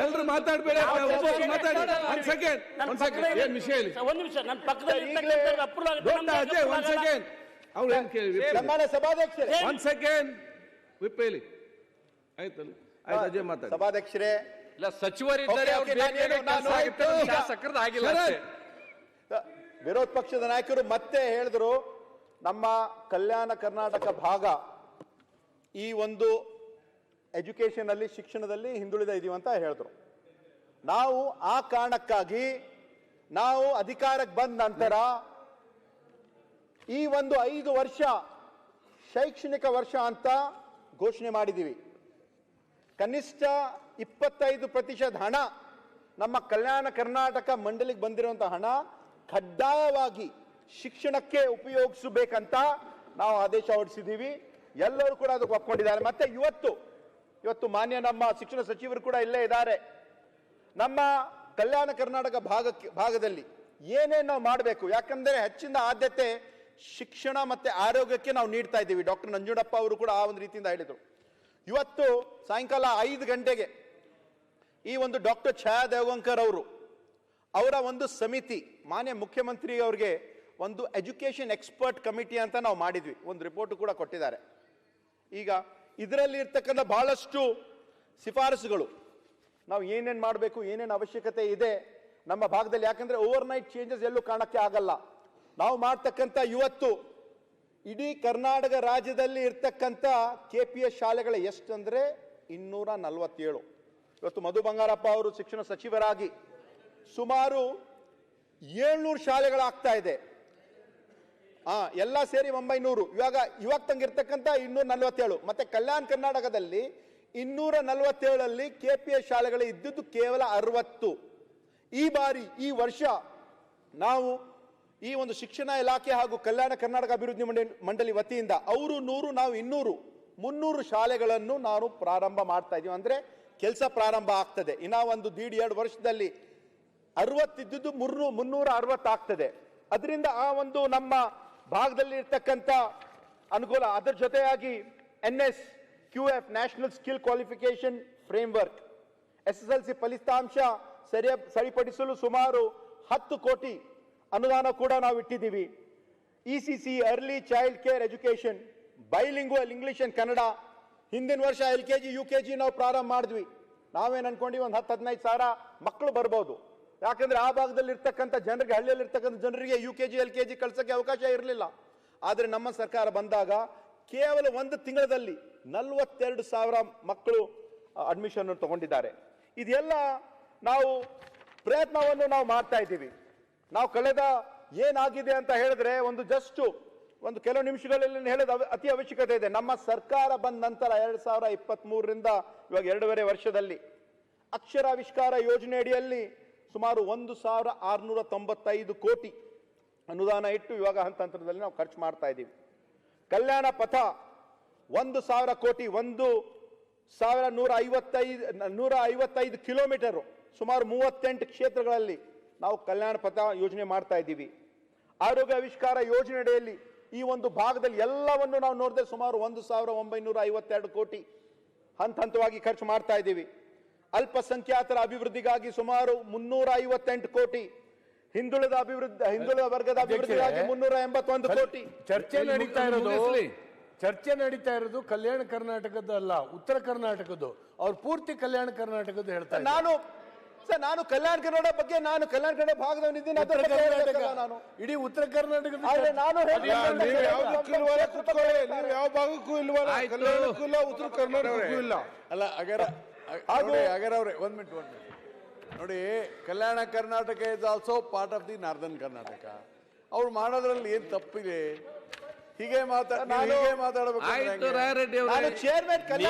ಎಲ್ರು ಮಾತಾಡ್ಬೇಡ, ಒಂದ್ ನಿಮಿಷ, ನನ್ನ ಪಕ್ಕದಲ್ಲಿ ಸಭಾಧ್ಯಕ್ಷರೇ, ಸಚಿವರಿದ್ದಾರೆ, ವಿರೋಧ ಪಕ್ಷದ ನಾಯಕರು ಮತ್ತೆ ಹೇಳಿದ್ರು ನಮ್ಮ ಕಲ್ಯಾಣ ಕರ್ನಾಟಕ ಭಾಗ ಈ ಒಂದು ಎಜುಕೇಶನ್ ಅಲ್ಲಿ, ಶಿಕ್ಷಣದಲ್ಲಿ ಹಿಂದುಳಿದ ಇದೀವಿ ಅಂತ ಹೇಳಿದ್ರು. ನಾವು ಆ ಕಾರಣಕ್ಕಾಗಿ ನಾವು ಅಧಿಕಾರಕ್ಕೆ ಬಂದ ನಂತರ ಈ ಒಂದು 5 ವರ್ಷ ಶೈಕ್ಷಣಿಕ ವರ್ಷ ಅಂತ ಘೋಷಣೆ ಮಾಡಿದ್ದೀವಿ. ಕನಿಷ್ಠ 25% ಹಣ ನಮ್ಮ ಕಲ್ಯಾಣ ಕರ್ನಾಟಕ ಮಂಡಳಿಗೆ ಬಂದಿರುವಂತಹ ಹಣ ಕಡ್ಡಾಯವಾಗಿ ಶಿಕ್ಷಣಕ್ಕೆ ಉಪಯೋಗಿಸಬೇಕಂತ ನಾವು ಆದೇಶ ಹೊರಡಿಸಿದ್ದೀವಿ. ಎಲ್ಲರೂ ಕೂಡ ಅದಕ್ಕೆ ಒಪ್ಕೊಂಡಿದ್ದಾರೆ. ಮತ್ತೆ ಇವತ್ತು ಮಾನ್ಯ ನಮ್ಮ ಶಿಕ್ಷಣ ಸಚಿವರು ಕೂಡ ಇಲ್ಲೇ ಇದ್ದಾರೆ. ನಮ್ಮ ಕಲ್ಯಾಣ ಕರ್ನಾಟಕ ಭಾಗದಲ್ಲಿ ಏನೇನು ನಾವು ಮಾಡಬೇಕು, ಯಾಕಂದ್ರೆ ಹೆಚ್ಚಿನ ಆದ್ಯತೆ ಶಿಕ್ಷಣ ಮತ್ತೆ ಆರೋಗ್ಯಕ್ಕೆ ನಾವು ನೀಡ್ತಾ ಇದ್ದೀವಿ. ಡಾಕ್ಟರ್ ನಂಜುಂಡಪ್ಪ ಅವರು ಕೂಡ ಆ ಒಂದು ರೀತಿಯಿಂದ ಹೇಳಿದರು. ಇವತ್ತು ಸಾಯಂಕಾಲ 5 ಗಂಟೆಗೆ ಈ ಒಂದು ಡಾಕ್ಟರ್ ಛಾಯಾ ದೇವಗಂಕರ್ ಅವರ ಒಂದು ಸಮಿತಿ ಮಾನ್ಯ ಮುಖ್ಯಮಂತ್ರಿ ಅವರಿಗೆ ಒಂದು ಎಜುಕೇಶನ್ ಎಕ್ಸ್ಪರ್ಟ್ ಕಮಿಟಿ ಅಂತ ನಾವು ಮಾಡಿದ್ವಿ. ಒಂದು ರಿಪೋರ್ಟ್ ಕೂಡ ಕೊಟ್ಟಿದ್ದಾರೆ. ಈಗ ಇದರಲ್ಲಿ ಇರ್ತಕ್ಕಂಥ ಬಹಳಷ್ಟು ಶಿಫಾರಸುಗಳು, ನಾವು ಏನೇನು ಮಾಡಬೇಕು, ಏನೇನು ಅವಶ್ಯಕತೆ ಇದೆ ನಮ್ಮ ಭಾಗದಲ್ಲಿ. ಯಾಕಂದ್ರೆ ಓವರ್ನೈಟ್ ಚೇಂಜಸ್ ಎಲ್ಲೂ ಕಾಣಕ್ಕೆ ಆಗಲ್ಲ. ನಾವು ಮಾಡ್ತಕ್ಕಂಥ ಇವತ್ತು ಇಡೀ ಕರ್ನಾಟಕ ರಾಜ್ಯದಲ್ಲಿ ಇರ್ತಕ್ಕಂಥ KPS ಶಾಲೆಗಳ ಎಷ್ಟಂದ್ರೆ 247. ಇವತ್ತು ಮಧು ಬಂಗಾರಪ್ಪ ಅವರು ಶಿಕ್ಷಣ ಸಚಿವರಾಗಿ ಸುಮಾರು 700 ಶಾಲೆಗಳಾಗ್ತಾ ಇದೆ. ಎಲ್ಲ ಸೇರಿ 900. ಇವಾಗ ತಂಗಿರ್ತಕ್ಕಂಥ 247. ಮತ್ತೆ ಕಲ್ಯಾಣ ಕರ್ನಾಟಕದಲ್ಲಿ 247 KPS ಶಾಲೆಗಳು ಇದ್ದಿದ್ದು ಕೇವಲ 60. ಈ ವರ್ಷ ನಾವು ಈ ಒಂದು ಶಿಕ್ಷಣ ಇಲಾಖೆ ಹಾಗೂ ಕಲ್ಯಾಣ ಕರ್ನಾಟಕ ಅಭಿವೃದ್ಧಿ ಮಂಡಳಿ ವತಿಯಿಂದ ಅವರು 100, ನಾವು 200, 300 ಶಾಲೆಗಳನ್ನು ನಾವು ಪ್ರಾರಂಭ ಮಾಡ್ತಾ ಇದೀವಿ. ಅಂದ್ರೆ ಕೆಲಸ ಪ್ರಾರಂಭ ಆಗ್ತದೆ. ಇನ್ನ ಒಂದು 1.5-2 ವರ್ಷದಲ್ಲಿ 60 ಇದ್ದಿದ್ದು 360 ಆಗ್ತದೆ. ಅದರಿಂದ ಆ ಒಂದು ನಮ್ಮ ಭಾಗದಲ್ಲಿ ಇರ್ತಕ್ಕಂಥ ಅನುಕೂಲ. ಅದರ ಜೊತೆಯಾಗಿ NSQF national skill qualification framework SSLC ಫಲಿತಾಂಶ ಸರಿಪಡಿಸಲು ಸುಮಾರು 10 ಕೋಟಿ ಅನುದಾನ ಕೂಡ ನಾವು ಇಟ್ಟಿದ್ದೀವಿ. ECC early child care education bilingual English and Kannada. ಹಿಂದಿನ ವರ್ಷ LKG UKG ನಾವು ಪ್ರಾರಂಭ ಮಾಡಿದ್ವಿ. ನಾವೇನು ಅನ್ಕೊಂಡ್ವಿ ಒಂದು 10-15 ಸಾವಿರ ಮಕ್ಕಳು ಬರ್ಬೋದು. ಯಾಕಂದ್ರೆ ಆ ಭಾಗದಲ್ಲಿ ಇರ್ತಕ್ಕಂಥ ಜನರಿಗೆ, ಹಳ್ಳಿಯಲ್ಲಿ ಇರ್ತಕ್ಕಂಥ ಜನರಿಗೆ UKG LKG ಕಳ್ಸಕ್ಕೆ ಅವಕಾಶ ಇರಲಿಲ್ಲ. ಆದರೆ ನಮ್ಮ ಸರ್ಕಾರ ಬಂದಾಗ ಕೇವಲ 1 ತಿಂಗಳಲ್ಲಿ 42,000 ಮಕ್ಕಳು ಅಡ್ಮಿಷನ್ ತಗೊಂಡಿದ್ದಾರೆ. ಇದೆಲ್ಲ ನಾವು ಪ್ರಯತ್ನವನ್ನು ನಾವು ಮಾಡ್ತಾ ಇದ್ದೀವಿ. ನಾವು ಕಳೆದ ಏನಾಗಿದೆ ಅಂತ ಹೇಳಿದ್ರೆ ಒಂದು ಕೆಲವು ನಿಮಿಷಗಳಲ್ಲಿ ಹೇಳೋದು ಅತಿ ಅವಶ್ಯಕತೆ ಇದೆ. ನಮ್ಮ ಸರ್ಕಾರ ಬಂದ ನಂತರ 2023ರಿಂದ ಇವಾಗ 2.5 ವರ್ಷದಲ್ಲಿ ಅಕ್ಷರಾವಿಷ್ಕಾರ ಯೋಜನೆ ಅಡಿಯಲ್ಲಿ ಸುಮಾರು 1,695 ಕೋಟಿ ಅನುದಾನ ಇಟ್ಟು ಇವಾಗ ಹಂತದಲ್ಲಿ ನಾವು ಖರ್ಚು ಮಾಡ್ತಾ ಇದ್ದೀವಿ. ಕಲ್ಯಾಣ ಪಥ 1,000 ಕೋಟಿ, 1,155 ಕಿಲೋಮೀಟರ್, ಸುಮಾರು 38 ಕ್ಷೇತ್ರಗಳಲ್ಲಿ ನಾವು ಕಲ್ಯಾಣ ಪಥ ಯೋಜನೆ ಮಾಡ್ತಾ ಇದ್ದೀವಿ. ಆರೋಗ್ಯ ಆವಿಷ್ಕಾರ ಯೋಜನೆ ಅಡಿಯಲ್ಲಿ ಈ ಒಂದು ಭಾಗದಲ್ಲಿ ಎಲ್ಲವನ್ನು ನಾವು ನೋಡಿದ್ರೆ ಸುಮಾರು 1,952 ಕೋಟಿ ಹಂತವಾಗಿ ಖರ್ಚು ಮಾಡ್ತಾ ಇದ್ದೀವಿ. ಅಲ್ಪಸಂಖ್ಯಾತರ ಅಭಿವೃದ್ಧಿಗಾಗಿ ಸುಮಾರು 358 ಕೋಟಿ, ಹಿಂದುಳಿದ ವರ್ಗದ ಅಭಿವೃದ್ಧಿಗಾಗಿ 381 ಕೋಟಿ. ಚರ್ಚೆ ನಡೀತಾ ಇರೋದು ಕಲ್ಯಾಣ ಕರ್ನಾಟಕದ ಅಲ್ಲ, ಉತ್ತರ ಕರ್ನಾಟಕದ್ದು. ಅವ್ರು ಪೂರ್ತಿ ಕಲ್ಯಾಣ ಕರ್ನಾಟಕದ ಹೇಳ್ತಾರೆ. ನಾನು ಕಲ್ಯಾಣ ಕನ್ನಡ ಬಗ್ಗೆ, ನಾನು ಕಲ್ಯಾಣ ಕನ್ನಡ ಭಾಗದವನಿದ್ದೀನಿ. ನಾನು ಇಡೀ ಉತ್ತರ ಕರ್ನಾಟಕದ ನಾನು ಯಾವ ಭಾಗಕ್ಕೂ ಇಲ್ವಲ್ಲ, ಕಲ್ಯಾಣಕ್ಕೂ ಇಲ್ಲ, ಉತ್ತರ ಕರ್ನಾಟಕಕ್ಕೂ ಇಲ್ಲ. ಅಲ್ಲ ಅವ್ರೆ ಒಂದ್ ಮಿನಿಟ್ ನೋಡಿ, Kalyana Karnataka is also part of the northern Karnataka. ಅವ್ರು ಮಾಡೋದ್ರಲ್ಲಿ ಏನ್ ತಪ್ಪಿದೆ? ಹೀಗೆ ಮಾತಾಡಬೇಕು.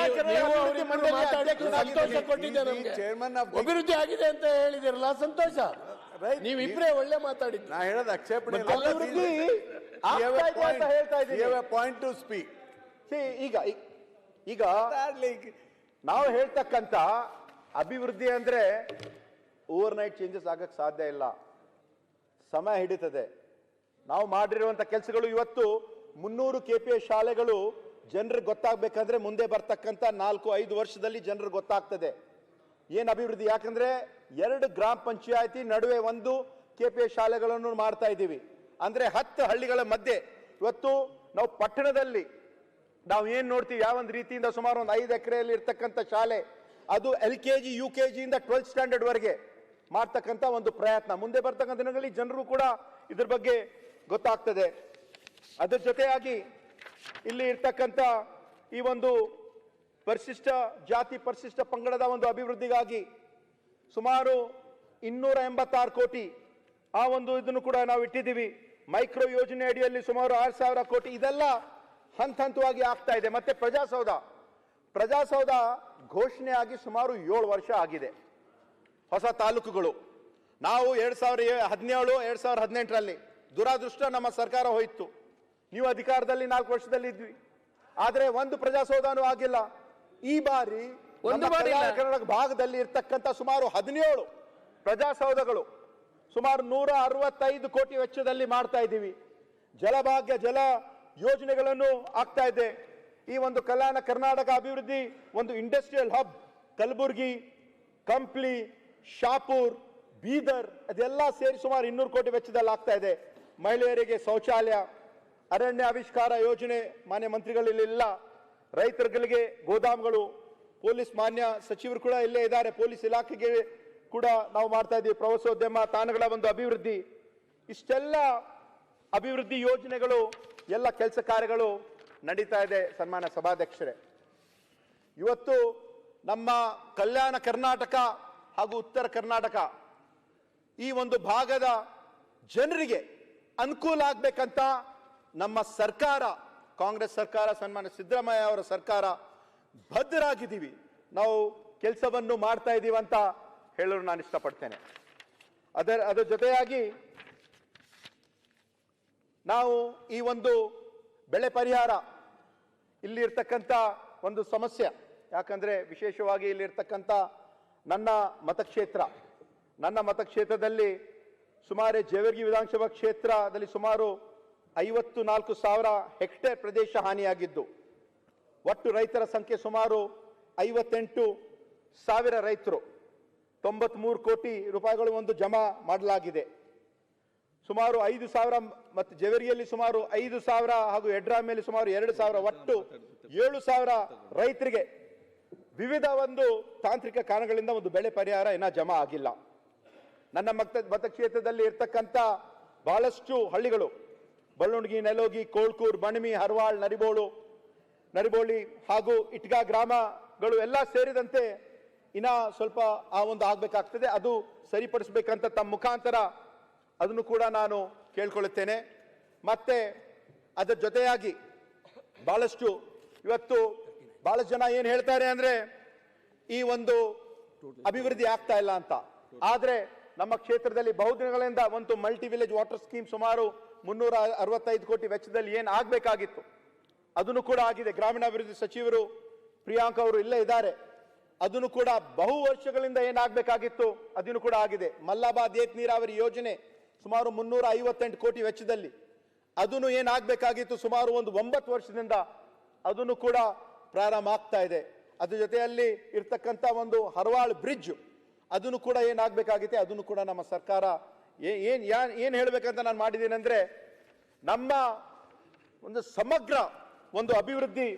ಚೇರ್ಮನ್ ಆಫ್ ಅಭಿವೃದ್ಧಿ ಆಗಿದೆ ಅಂತ ಹೇಳಿದಿರಲ್ಲ, ಸಂತೋಷ. ನೀವಿಬ್ರೇ ಒಳ್ಳೆ ಮಾತಾಡಿದ್ದು. ನಾ ಹೇಳೋದು ಆಕ್ಷೇಪಣೆ ಪಾಯಿಂಟ್ ಟು ಸ್ಪೀಕ್. ಈಗ ನಾವು ಹೇಳ್ತಕ್ಕಂಥ ಅಭಿವೃದ್ಧಿ ಅಂದ್ರೆ ಓವರ್ ನೈಟ್ ಚೇಂಜಸ್ ಆಗಕ್ಕೆ ಸಾಧ್ಯ ಇಲ್ಲ, ಸಮಯ ಹಿಡಿತದೆ. ನಾವು ಮಾಡಿರುವಂತ ಕೆಲಸಗಳು ಇವತ್ತು 300 KPS ಶಾಲೆಗಳು ಜನರಿಗೆ ಗೊತ್ತಾಗಬೇಕಂದ್ರೆ ಮುಂದೆ ಬರ್ತಕ್ಕಂಥ 4-5 ವರ್ಷದಲ್ಲಿ ಜನರಿಗೆ ಗೊತ್ತಾಗ್ತದೆ ಏನ್ ಅಭಿವೃದ್ಧಿ. ಯಾಕಂದ್ರೆ 2 ಗ್ರಾಮ ಪಂಚಾಯತಿ ನಡುವೆ 1 KPS ಶಾಲೆಗಳನ್ನು ಮಾಡ್ತಾ ಇದ್ದೀವಿ. ಅಂದ್ರೆ 10 ಹಳ್ಳಿಗಳ ಮಧ್ಯೆ ಇವತ್ತು ನಾವು ಪಟ್ಟಣದಲ್ಲಿ ನಾವು ಏನ್ ನೋಡ್ತೀವಿ, ಯಾವ ಒಂದು ರೀತಿಯಿಂದ ಸುಮಾರು ಒಂದು 5 ಎಕರೆಯಲ್ಲಿ ಇರ್ತಕ್ಕಂಥ ಶಾಲೆ, ಅದು LKG UKG ಇಂದ 12th ಸ್ಟ್ಯಾಂಡರ್ಡ್ ವರೆಗೆ ಮಾಡ್ತಕ್ಕಂಥ ಒಂದು ಪ್ರಯತ್ನ. ಮುಂದೆ ಬರ್ತಕ್ಕಂಥ ದಿನಗಳಲ್ಲಿ ಜನರು ಕೂಡ ಇದ್ರ ಬಗ್ಗೆ ಗೊತ್ತಾಗ್ತದೆ. ಅದರ ಜೊತೆಯಾಗಿ ಇಲ್ಲಿ ಇರ್ತಕ್ಕಂಥ ಈ ಒಂದು ಪರಿಶಿಷ್ಟ ಜಾತಿ ಪರಿಶಿಷ್ಟ ಪಂಗಡದ ಒಂದು ಅಭಿವೃದ್ಧಿಗಾಗಿ ಸುಮಾರು 286 ಕೋಟಿ ಆ ಒಂದು ಇದನ್ನು ಕೂಡ ನಾವು ಇಟ್ಟಿದ್ದೀವಿ. ಮೈಕ್ರೋ ಯೋಜನೆ ಅಡಿಯಲ್ಲಿ ಸುಮಾರು 6,000 ಕೋಟಿ. ಇದೆಲ್ಲ ಹಂತವಾಗಿ ಆಗ್ತಾ ಇದೆ. ಮತ್ತೆ ಪ್ರಜಾಸೌಧ ಘೋಷಣೆ ಆಗಿ ಸುಮಾರು 7 ವರ್ಷ ಆಗಿದೆ. ಹೊಸ ತಾಲೂಕುಗಳು ನಾವು 2017-2018ರಲ್ಲಿ ದುರಾದೃಷ್ಟ ನಮ್ಮ ಸರ್ಕಾರ ಹೋಯಿತು. ನೀವು ಅಧಿಕಾರದಲ್ಲಿ 4 ವರ್ಷದಲ್ಲಿ ಇದ್ವಿ, ಆದ್ರೆ ಒಂದು ಪ್ರಜಾಸೌಧನೂ ಆಗಿಲ್ಲ. ಈ ಬಾರಿ ಕರ್ನಾಟಕ ಭಾಗದಲ್ಲಿ ಇರ್ತಕ್ಕಂಥ ಸುಮಾರು 17 ಪ್ರಜಾಸೌಧಗಳು ಸುಮಾರು 165 ಕೋಟಿ ವೆಚ್ಚದಲ್ಲಿ ಮಾಡ್ತಾ ಇದ್ದೀವಿ. ಜಲಭಾಗ್ಯ ಜಲ ಯೋಜನೆಗಳನ್ನು ಆಗ್ತಾ ಇದೆ. ಈ ಒಂದು ಕಲ್ಯಾಣ ಕರ್ನಾಟಕ ಅಭಿವೃದ್ಧಿ ಒಂದು ಇಂಡಸ್ಟ್ರಿಯಲ್ ಹಬ್ ಕಲಬುರ್ಗಿ, ಕಂಪ್ಲಿ, ಶಾಪುರ್, ಬೀದರ್ ಅದೆಲ್ಲ ಸೇರಿ ಸುಮಾರು 200 ಕೋಟಿ ವೆಚ್ಚದಲ್ಲಿ ಆಗ್ತಾ ಇದೆ. ಮಹಿಳೆಯರಿಗೆ ಶೌಚಾಲಯ, ಅರಣ್ಯ ಆವಿಷ್ಕಾರ ಯೋಜನೆ ಮಾನ್ಯ ಮಂತ್ರಿಗಳಿಲ್ಲ, ರೈತರುಗಳಿಗೆ ಗೋದಾಮುಗಳು, ಪೊಲೀಸ್ ಮಾನ್ಯ ಸಚಿವರು ಕೂಡ ಇಲ್ಲೇ ಇದ್ದಾರೆ, ಪೊಲೀಸ್ ಇಲಾಖೆಗೆ ಕೂಡ ನಾವು ಮಾಡ್ತಾ ಇದ್ದೀವಿ, ಪ್ರವಾಸೋದ್ಯಮ ತಾಣಗಳ ಒಂದು ಅಭಿವೃದ್ಧಿ. ಇಷ್ಟೆಲ್ಲ ಅಭಿವೃದ್ಧಿ ಯೋಜನೆಗಳು ಎಲ್ಲ ಕೆಲಸ ಕಾರ್ಯಗಳು ನಡೀತಾ ಇದೆ. ಸನ್ಮಾನ್ಯ ಸಭಾಧ್ಯಕ್ಷರೇ, ಇವತ್ತು ನಮ್ಮ ಕಲ್ಯಾಣ ಕರ್ನಾಟಕ ಹಾಗೂ ಉತ್ತರ ಕರ್ನಾಟಕ ಈ ಒಂದು ಭಾಗದ ಜನರಿಗೆ ಅನುಕೂಲ ಆಗ್ಬೇಕಂತ ನಮ್ಮ ಸರ್ಕಾರ, ಕಾಂಗ್ರೆಸ್ ಸರ್ಕಾರ, ಸನ್ಮಾನ್ಯ ಸಿದ್ದರಾಮಯ್ಯ ಅವರ ಸರ್ಕಾರ ಬದ್ಧರಾಗಿದ್ದೀವಿ. ನಾವು ಕೆಲಸವನ್ನು ಮಾಡ್ತಾ ಇದ್ದೀವಿ ಅಂತ ಹೇಳಲು ನಾನು ಇಷ್ಟಪಡ್ತೇನೆ. ಅದರ ಜೊತೆಯಾಗಿ ನಾವು ಈ ಒಂದು ಬೆಳೆ ಪರಿಹಾರ ಇಲ್ಲಿ ಇರ್ತಕ್ಕಂಥ ಒಂದು ಸಮಸ್ಯೆ, ಯಾಕಂದ್ರೆ ವಿಶೇಷವಾಗಿ ಇಲ್ಲಿ ಇರ್ತಕ್ಕಂಥ ನನ್ನ ಮತಕ್ಷೇತ್ರ, ನನ್ನ ಮತಕ್ಷೇತ್ರದಲ್ಲಿ ಸುಮಾರು ಜೇವರ್ಗಿ ವಿಧಾನಸಭಾ ಕ್ಷೇತ್ರದಲ್ಲಿ ಸುಮಾರು 54,000 ಹೆಕ್ಟೇರ್ ಪ್ರದೇಶ ಹಾನಿಯಾಗಿದ್ದು, ಒಟ್ಟು ರೈತರ ಸಂಖ್ಯೆ ಸುಮಾರು 58,000 ರೈತರು, 93 ಕೋಟಿ ರೂಪಾಯಿಗಳು ಒಂದು ಜಮಾ ಮಾಡಲಾಗಿದೆ. ಸುಮಾರು 5,000 ಮತ್ತು ಜೇವರ್ಗಿಯಲ್ಲಿ ಸುಮಾರು 5,000 ಹಾಗೂ ಎಡ್ರಾಮೆಯಲ್ಲಿ ಸುಮಾರು 2,000, ಒಟ್ಟು 7,000 ರೈತರಿಗೆ ವಿವಿಧ ಒಂದು ತಾಂತ್ರಿಕ ಕಾರಣಗಳಿಂದ ಒಂದು ಬೆಳೆ ಪರಿಹಾರ ಇನ್ನೂ ಜಮಾ ಆಗಿಲ್ಲ. ನನ್ನ ಮತಕ್ಷೇತ್ರದಲ್ಲಿ ಇರ್ತಕ್ಕಂಥ ಬಹಳಷ್ಟು ಹಳ್ಳಿಗಳು ಬಳ್ಳುಂಡಗಿ, ನೆಲೋಗಿ, ಕೋಳ್ಕೂರ್, ಬಣಮಿ, ಹರವಾಳ್, ನರಿಬೋಳಿ ಹಾಗೂ ಇಟ್ಗಾ ಗ್ರಾಮಗಳು ಎಲ್ಲ ಸೇರಿದಂತೆ ಇನ್ನ ಸ್ವಲ್ಪ ಆ ಒಂದು ಆಗ್ಬೇಕಾಗ್ತದೆ. ಅದು ಸರಿಪಡಿಸಬೇಕಂತ ತಮ್ಮ ಮುಖಾಂತರ ಅದನ್ನು ಕೂಡ ನಾನು ಕೇಳ್ಕೊಳ್ಳುತ್ತೇನೆ. ಮತ್ತೆ ಅದರ ಜೊತೆಯಾಗಿ ಬಹಳಷ್ಟು ಇವತ್ತು ಬಹಳಷ್ಟು ಜನ ಏನು ಹೇಳ್ತಾರೆ ಅಂದ್ರೆ ಈ ಒಂದು ಅಭಿವೃದ್ಧಿ ಆಗ್ತಾ ಇಲ್ಲ ಅಂತ. ಆದ್ರೆ ನಮ್ಮ ಕ್ಷೇತ್ರದಲ್ಲಿ ಬಹುದಿನಗಳಿಂದ ಒಂದು ಮಲ್ಟಿ ವಿಲೇಜ್ ವಾಟರ್ ಸ್ಕೀಮ್ ಸುಮಾರು 365 ಕೋಟಿ ವೆಚ್ಚದಲ್ಲಿ ಏನು ಆಗಬೇಕಾಗಿತ್ತು ಅದನ್ನು ಕೂಡ ಆಗಿದೆ. ಗ್ರಾಮೀಣಾಭಿವೃದ್ಧಿ ಸಚಿವರು ಪ್ರಿಯಾಂಕ್ ಅವರು ಇಲ್ಲೇ ಇದ್ದಾರೆ. ಅದನ್ನು ಕೂಡ ಬಹು ವರ್ಷಗಳಿಂದ ಏನಾಗಬೇಕಾಗಿತ್ತು ಅದನ್ನು ಕೂಡ ಆಗಿದೆ. ಮಲ್ಲಾಬಾದ್ ಏತ್ ನೀರಾವರಿ ಯೋಜನೆ ಸುಮಾರು 358 ಕೋಟಿ ವೆಚ್ಚದಲ್ಲಿ ಅದನ್ನು ಏನಾಗಬೇಕಾಗಿತ್ತು ಸುಮಾರು ಒಂದು 9 ವರ್ಷದಿಂದ ಅದನ್ನು ಕೂಡ ಪ್ರಾರಂಭ ಆಗ್ತಾ ಇದೆ. ಅದ್ರ ಜೊತೆಯಲ್ಲಿ ಇರ್ತಕ್ಕಂಥ ಒಂದು ಹರವಾಳ್ ಬ್ರಿಡ್ಜ್ ಅದನ್ನು ಕೂಡ ಏನಾಗಬೇಕಾಗಿದೆ ಅದನ್ನು ಕೂಡ ನಮ್ಮ ಸರ್ಕಾರ ಏನ್ ಹೇಳ್ಬೇಕಂತ ನಾನು ಮಾಡಿದ್ದೀನಿ ಅಂದ್ರೆ ನಮ್ಮ ಒಂದು ಸಮಗ್ರ ಒಂದು ಅಭಿವೃದ್ಧಿ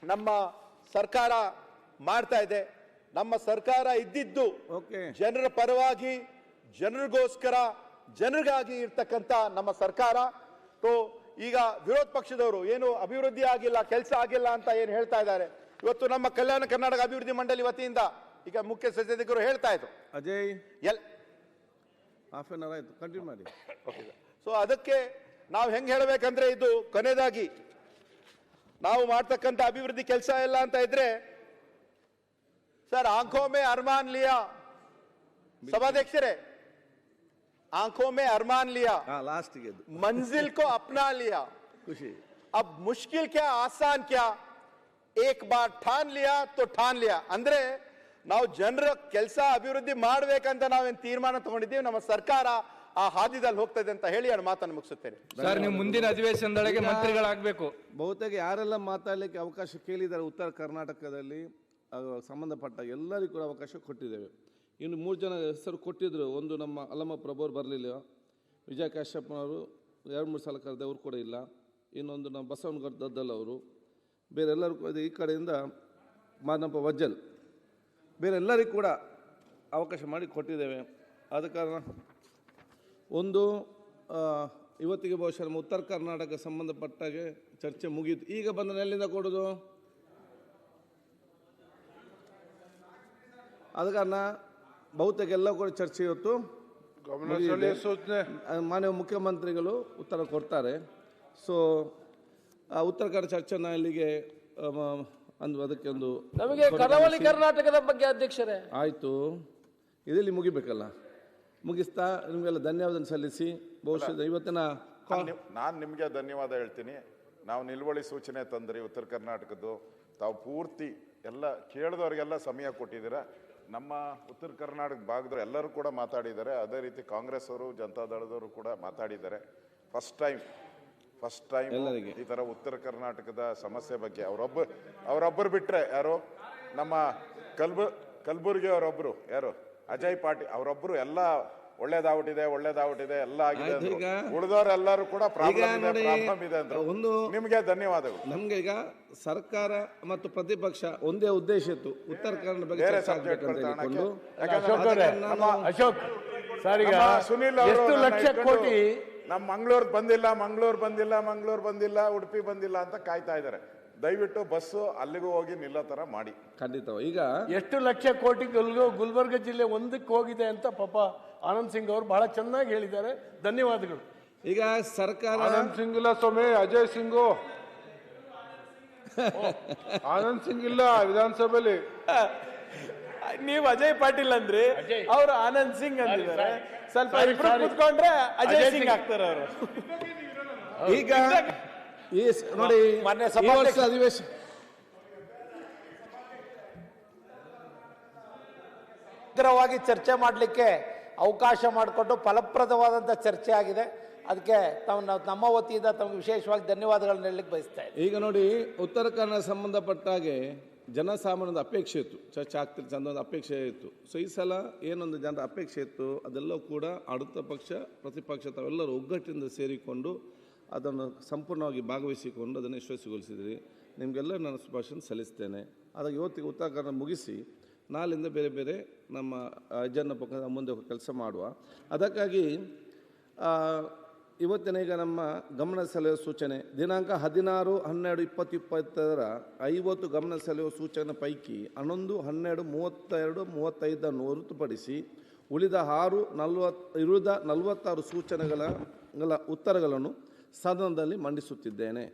ನಮ್ಮ ಸರ್ಕಾರ ಮಾಡ್ತಾ ಇದೆ. ನಮ್ಮ ಸರ್ಕಾರ ಇದ್ದಿದ್ದು ಜನರ ಪರವಾಗಿ, ಜನರಿಗೋಸ್ಕರ, ಜನರಿಗಾಗಿ ಇರ್ತಕ್ಕಂಥ ನಮ್ಮ ಸರ್ಕಾರ. ಈಗ ವಿರೋಧ ಪಕ್ಷದವರು ಏನು ಅಭಿವೃದ್ಧಿ ಆಗಿಲ್ಲ, ಕೆಲಸ ಆಗಿಲ್ಲ ಅಂತ ಏನು ಹೇಳ್ತಾ ಇದ್ದಾರೆ. ಇವತ್ತು ನಮ್ಮ ಕಲ್ಯಾಣ ಕರ್ನಾಟಕ ಅಭಿವೃದ್ಧಿ ಮಂಡಳಿ ವತಿಯಿಂದ ಈಗ ಮುಖ್ಯ ಸಚೇತಕರು ಹೇಳ್ತಾ ಇದ್ರು ಅಜಯ್ ಹಾಫ್ ಅನ್ ಅವರ್ ಆಯ್ತು, ಕಂಟಿನ್ಯೂ ಮಾಡಿ. ಸೊ ಅದಕ್ಕೆ ನಾವು ಹೆಂಗ್ ಹೇಳ್ಬೇಕಂದ್ರೆ ಇದು ಕೊನೆಯದಾಗಿ ನಾವು ಮಾಡ್ತಕ್ಕಂಥ ಅಭಿವೃದ್ಧಿ ಕೆಲಸ ಇಲ್ಲ ಅಂತ ಇದ್ರೆ ಸರ್ ಆಂಖೋ ಮೇ ಅರ್ಮಾನ್ ಲಿಯಾ ಸಭಾಧ್ಯಕ್ಷರೇ, आंखों में अरमान लिया, लास्ट मंजिल को अपना लिया, खुशी अब मुश्किल क्या आसान क्या, एक बार ठान लिया तो ठान लिया. ಅಂದ್ರೆ ನಾವು ಜನರ ಕೆಲಸ ಅಭಿವೃದ್ಧಿ ಮಾಡಬೇಕಂತ ನಾವೇನು ತೀರ್ಮಾನ ತಗೊಂಡಿದ್ದೀವಿ, ನಮ್ಮ ಸರ್ಕಾರ ಆ ಹಾದಿದಲ್ಲಿ ಹೋಗ್ತಾ ಇದೆ ಅಂತ ಹೇಳಿ ನಾನು ಮಾತನ್ನು ಮುಗಿಸುತ್ತೇನೆ. ಸರ್, ನೀವು ಮುಂದಿನ ಅಧಿವೇಶನದೊಳಗೆ ಮಂತ್ರಿಗಳಾಗಬೇಕು. ಬಹುತೇಕ ಯಾರೆಲ್ಲ ಮಾತಾಡಲಿಕ್ಕೆ ಅವಕಾಶ ಕೇಳಿದ್ದಾರೆ ಉತ್ತರ ಕರ್ನಾಟಕದಲ್ಲಿ ಸಂಬಂಧಪಟ್ಟ ಎಲ್ಲರಿಗೂ ಕೂಡ ಅವಕಾಶ ಕೊಟ್ಟಿದ್ದೇವೆ. ಇನ್ನು 3 ಜನ ಹೆಸರು ಕೊಟ್ಟಿದ್ರು. ಒಂದು ನಮ್ಮ ಅಲ್ಲಮ್ಮ ಪ್ರಭುವರು ಬರಲಿಲ್ಲ, ವಿಜಯ ಕಾಶ್ಯಪ್ಪನವರು 2-3 ಸಲ ಕರೆದೆ, ಅವರು ಕೂಡ ಇಲ್ಲ. ಇನ್ನೊಂದು ನಮ್ಮ ಬಸವನಗೌಡ ದದ್ದಲ್ ಅವರು, ಬೇರೆಲ್ಲರಿಗೂ ಈ ಕಡೆಯಿಂದ ಮಾದನಪ್ಪ ವಜ್ಜಲ್, ಬೇರೆಲ್ಲರಿಗೂ ಕೂಡ ಅವಕಾಶ ಮಾಡಿ ಕೊಟ್ಟಿದ್ದೇವೆ. ಆದ ಕಾರಣ ಒಂದು ಇವತ್ತಿಗೆ ಬಹುಶಃ ನಮ್ಮ ಉತ್ತರ ಕರ್ನಾಟಕ ಸಂಬಂಧಪಟ್ಟಾಗೆ ಚರ್ಚೆ ಮುಗಿಯಿತು. ಈಗ ಬಂದ ಎಲ್ಲಿಂದ ಕೊಡೋದು? ಆದ ಕಾರಣ ಬಹುತೇಕ ಎಲ್ಲ ಕೂಡ ಚರ್ಚೆ ಇವತ್ತು ಮಾನ್ಯ ಮುಖ್ಯಮಂತ್ರಿಗಳು ಉತ್ತರ ಕೊಡ್ತಾರೆ. ಸೊ ಉತ್ತರ ಕನ್ನಡ ಚರ್ಚೆನ ಇಲ್ಲಿಗೆ ಅದಕ್ಕೆ ಒಂದು ನಮಗೆ ಕರಾವಳಿ ಕರ್ನಾಟಕದ ಬಗ್ಗೆ ಅಧ್ಯಕ್ಷರೇ ಆಯಿತು, ಇದರಲ್ಲಿ ಮುಗಿಬೇಕಲ್ಲ. ಮುಗಿಸ್ತಾ ನಿಮಗೆಲ್ಲ ಧನ್ಯವಾದ ಸಲ್ಲಿಸಿ ಬಹುಶಃ ಇವತ್ತಿನ ನಾನು ನಿಮಗೆ ಧನ್ಯವಾದ ಹೇಳ್ತೀನಿ. ನಾವು ನಿಲುವಳಿ ಸೂಚನೆ ತಂದ್ರಿ ಉತ್ತರ ಕರ್ನಾಟಕದ್ದು, ತಾವು ಪೂರ್ತಿ ಎಲ್ಲ ಕೇಳಿದವ್ರಿಗೆಲ್ಲ ಸಮಯ ಕೊಟ್ಟಿದ್ದೀರಾ. ನಮ್ಮ ಉತ್ತರ ಕರ್ನಾಟಕ ಭಾಗದವರು ಎಲ್ಲರೂ ಕೂಡ ಮಾತಾಡಿದ್ದಾರೆ. ಅದೇ ರೀತಿ ಕಾಂಗ್ರೆಸ್ ಅವರು, ಜನತಾದಳದವರು ಕೂಡ ಮಾತಾಡಿದ್ದಾರೆ. ಫಸ್ಟ್ ಟೈಮ್ ಈ ಥರ ಉತ್ತರ ಕರ್ನಾಟಕದ ಸಮಸ್ಯೆ ಬಗ್ಗೆ ಅವರೊಬ್ಬರು ಬಿಟ್ಟರೆ ಯಾರು ನಮ್ಮ ಕಲಬುರ್ಗಿ ಅವರೊಬ್ಬರು ಯಾರು ಅಜಯ್ ಪಾಟೀಲ್ ಅವರೊಬ್ಬರು ಎಲ್ಲ ಒಳ್ಳೇದಾಗ್ಬಿಟ್ಟಿದೆ ಎಲ್ಲ ಆಗಿದೆ. ಉಳಿದವರೆಲ್ಲರೂ ಕೂಡ ಪ್ರಾಬ್ಲಮ್ ಇದೆ ಅಂತ ನಿಮಗೆ ಧನ್ಯವಾದಗಳು. ನಮ್ಗೆ ಈಗ ಸರ್ಕಾರ ಮತ್ತು ಪ್ರತಿಪಕ್ಷ ಒಂದೇ ಉದ್ದೇಶ ಇತ್ತು, ಉತ್ತರ ಕನ್ನಡ ಬಗ್ಗೆ ಅಶೋಕ್ ಸರ್, ಈಗ ಸುನಿಲ್ ಎಷ್ಟು ಲಕ್ಷ ಕೋಟಿ ನಮ್ಮ ಮಂಗಳೂರು ಬಂದಿಲ್ಲ, ಉಡುಪಿ ಬಂದಿಲ್ಲ ಅಂತ ಕಾಯ್ತಾ ಇದ್ದಾರೆ. ದಯವಿಟ್ಟು ಬಸ್ಸು ಅಲ್ಲಿಗೂ ಹೋಗಿ ನಿಲ್ಲೋ ತರ ಮಾಡಿ. ಖಂಡಿತ. ಈಗ ಎಷ್ಟು ಲಕ್ಷ ಕೋಟಿ ಗುಲ್ಬರ್ಗ ಜಿಲ್ಲೆ ಒಂದಕ್ಕೆ ಹೋಗಿದೆ ಅಂತ ಪಾಪ ಆನಂದ್ ಸಿಂಗ್ ಅವರು ಬಹಳ ಚೆನ್ನಾಗಿ ಹೇಳಿದ್ದಾರೆ. ಧನ್ಯವಾದಗಳು. ಈಗ ಸರ್ಕಾರ ಆನಂದ್ ಸಿಂಗ್ ಇಲ್ಲ ಸ್ವಾಮಿ, ಅಜಯ್ ಸಿಂಗು. ಆನಂದ್ ಸಿಂಗ್ ಇಲ್ಲ ವಿಧಾನಸಭೆಯಲ್ಲಿ. ನೀವು ಅಜಯ್ ಪಾಟೀಲ್ ಅಂದ್ರಿ, ಅವರು ಆನಂದ್ ಸಿಂಗ್ ಅಂದಿದ್ದಾರೆ. ಸ್ವಲ್ಪ ಕುತ್ಕೊಂಡ್ರೆ ಅಜಯ್ ಸಿಂಗ್ ಆಗ್ತಾರೆ ಅವರು. ಈಗ ನೋಡಿ ಈ ವರ್ಷ ಅಧಿವೇಶನ ಚರ್ಚೆ ಮಾಡಲಿಕ್ಕೆ ಅವಕಾಶ ಮಾಡಿಕೊಟ್ಟು ಫಲಪ್ರದವಾದಂಥ ಚರ್ಚೆ ಆಗಿದೆ. ಅದಕ್ಕೆ ನಮ್ಮ ವತಿಯಿಂದ ತಮಗೆ ವಿಶೇಷವಾಗಿ ಧನ್ಯವಾದಗಳನ್ನ ಹೇಳಲಿಕ್ಕೆ ಬಯಸ್ತಾ ಇದ್ದೀನಿ. ಈಗ ನೋಡಿ, ಉತ್ತರ ಕನ್ನಡ ಸಂಬಂಧಪಟ್ಟಾಗೆ ಜನಸಾಮಾನ್ಯದ ಅಪೇಕ್ಷೆ ಇತ್ತು, ಚರ್ಚೆ ಆಗ್ತಿತ್ತು ಚಂದೊಂದು ಅಪೇಕ್ಷೆ ಇತ್ತು. ಸೊ ಈ ಸಲ ಏನೊಂದು ಜನರ ಅಪೇಕ್ಷೆ ಇತ್ತು ಅದೆಲ್ಲವೂ ಕೂಡ ಆಡಳಿತ ಪಕ್ಷ ಪ್ರತಿಪಕ್ಷ ತಾವೆಲ್ಲರೂ ಒಗ್ಗಟ್ಟಿನಿಂದ ಸೇರಿಕೊಂಡು ಅದನ್ನು ಸಂಪೂರ್ಣವಾಗಿ ಭಾಗವಹಿಸಿಕೊಂಡು ಅದನ್ನು ಯಶಸ್ವಿಗೊಳಿಸಿದ್ರಿ. ನಿಮಗೆಲ್ಲ ನಾನು ಶುಭಾಶಯ ಸಲ್ಲಿಸ್ತೇನೆ. ಅದಕ್ಕೆ ಇವತ್ತಿಗೆ ಉತ್ತರ ಕನ್ನಡ ಮುಗಿಸಿ ನಾಳಿಂದ ಬೇರೆ ಬೇರೆ ನಮ್ಮ ಅಜೆಂಡಾ ಪಕ್ಕ ಮುಂದೆ ಕೆಲಸ ಮಾಡುವ. ಅದಕ್ಕಾಗಿ ಇವತ್ತಿನ ಈಗ ನಮ್ಮ ಗಮನ ಸೆಳೆಯುವ ಸೂಚನೆ ದಿನಾಂಕ 16/12/2020 50 ಗಮನ ಸೆಳೆಯುವ ಸೂಚನೆ ಪೈಕಿ 11, 12, 32, 35 ಹೊರತುಪಡಿಸಿ ಉಳಿದ 46 ಸೂಚನೆಗಳ ಉತ್ತರಗಳನ್ನು ಸದನದಲ್ಲಿ ಮಂಡಿಸುತ್ತಿದ್ದೇನೆ.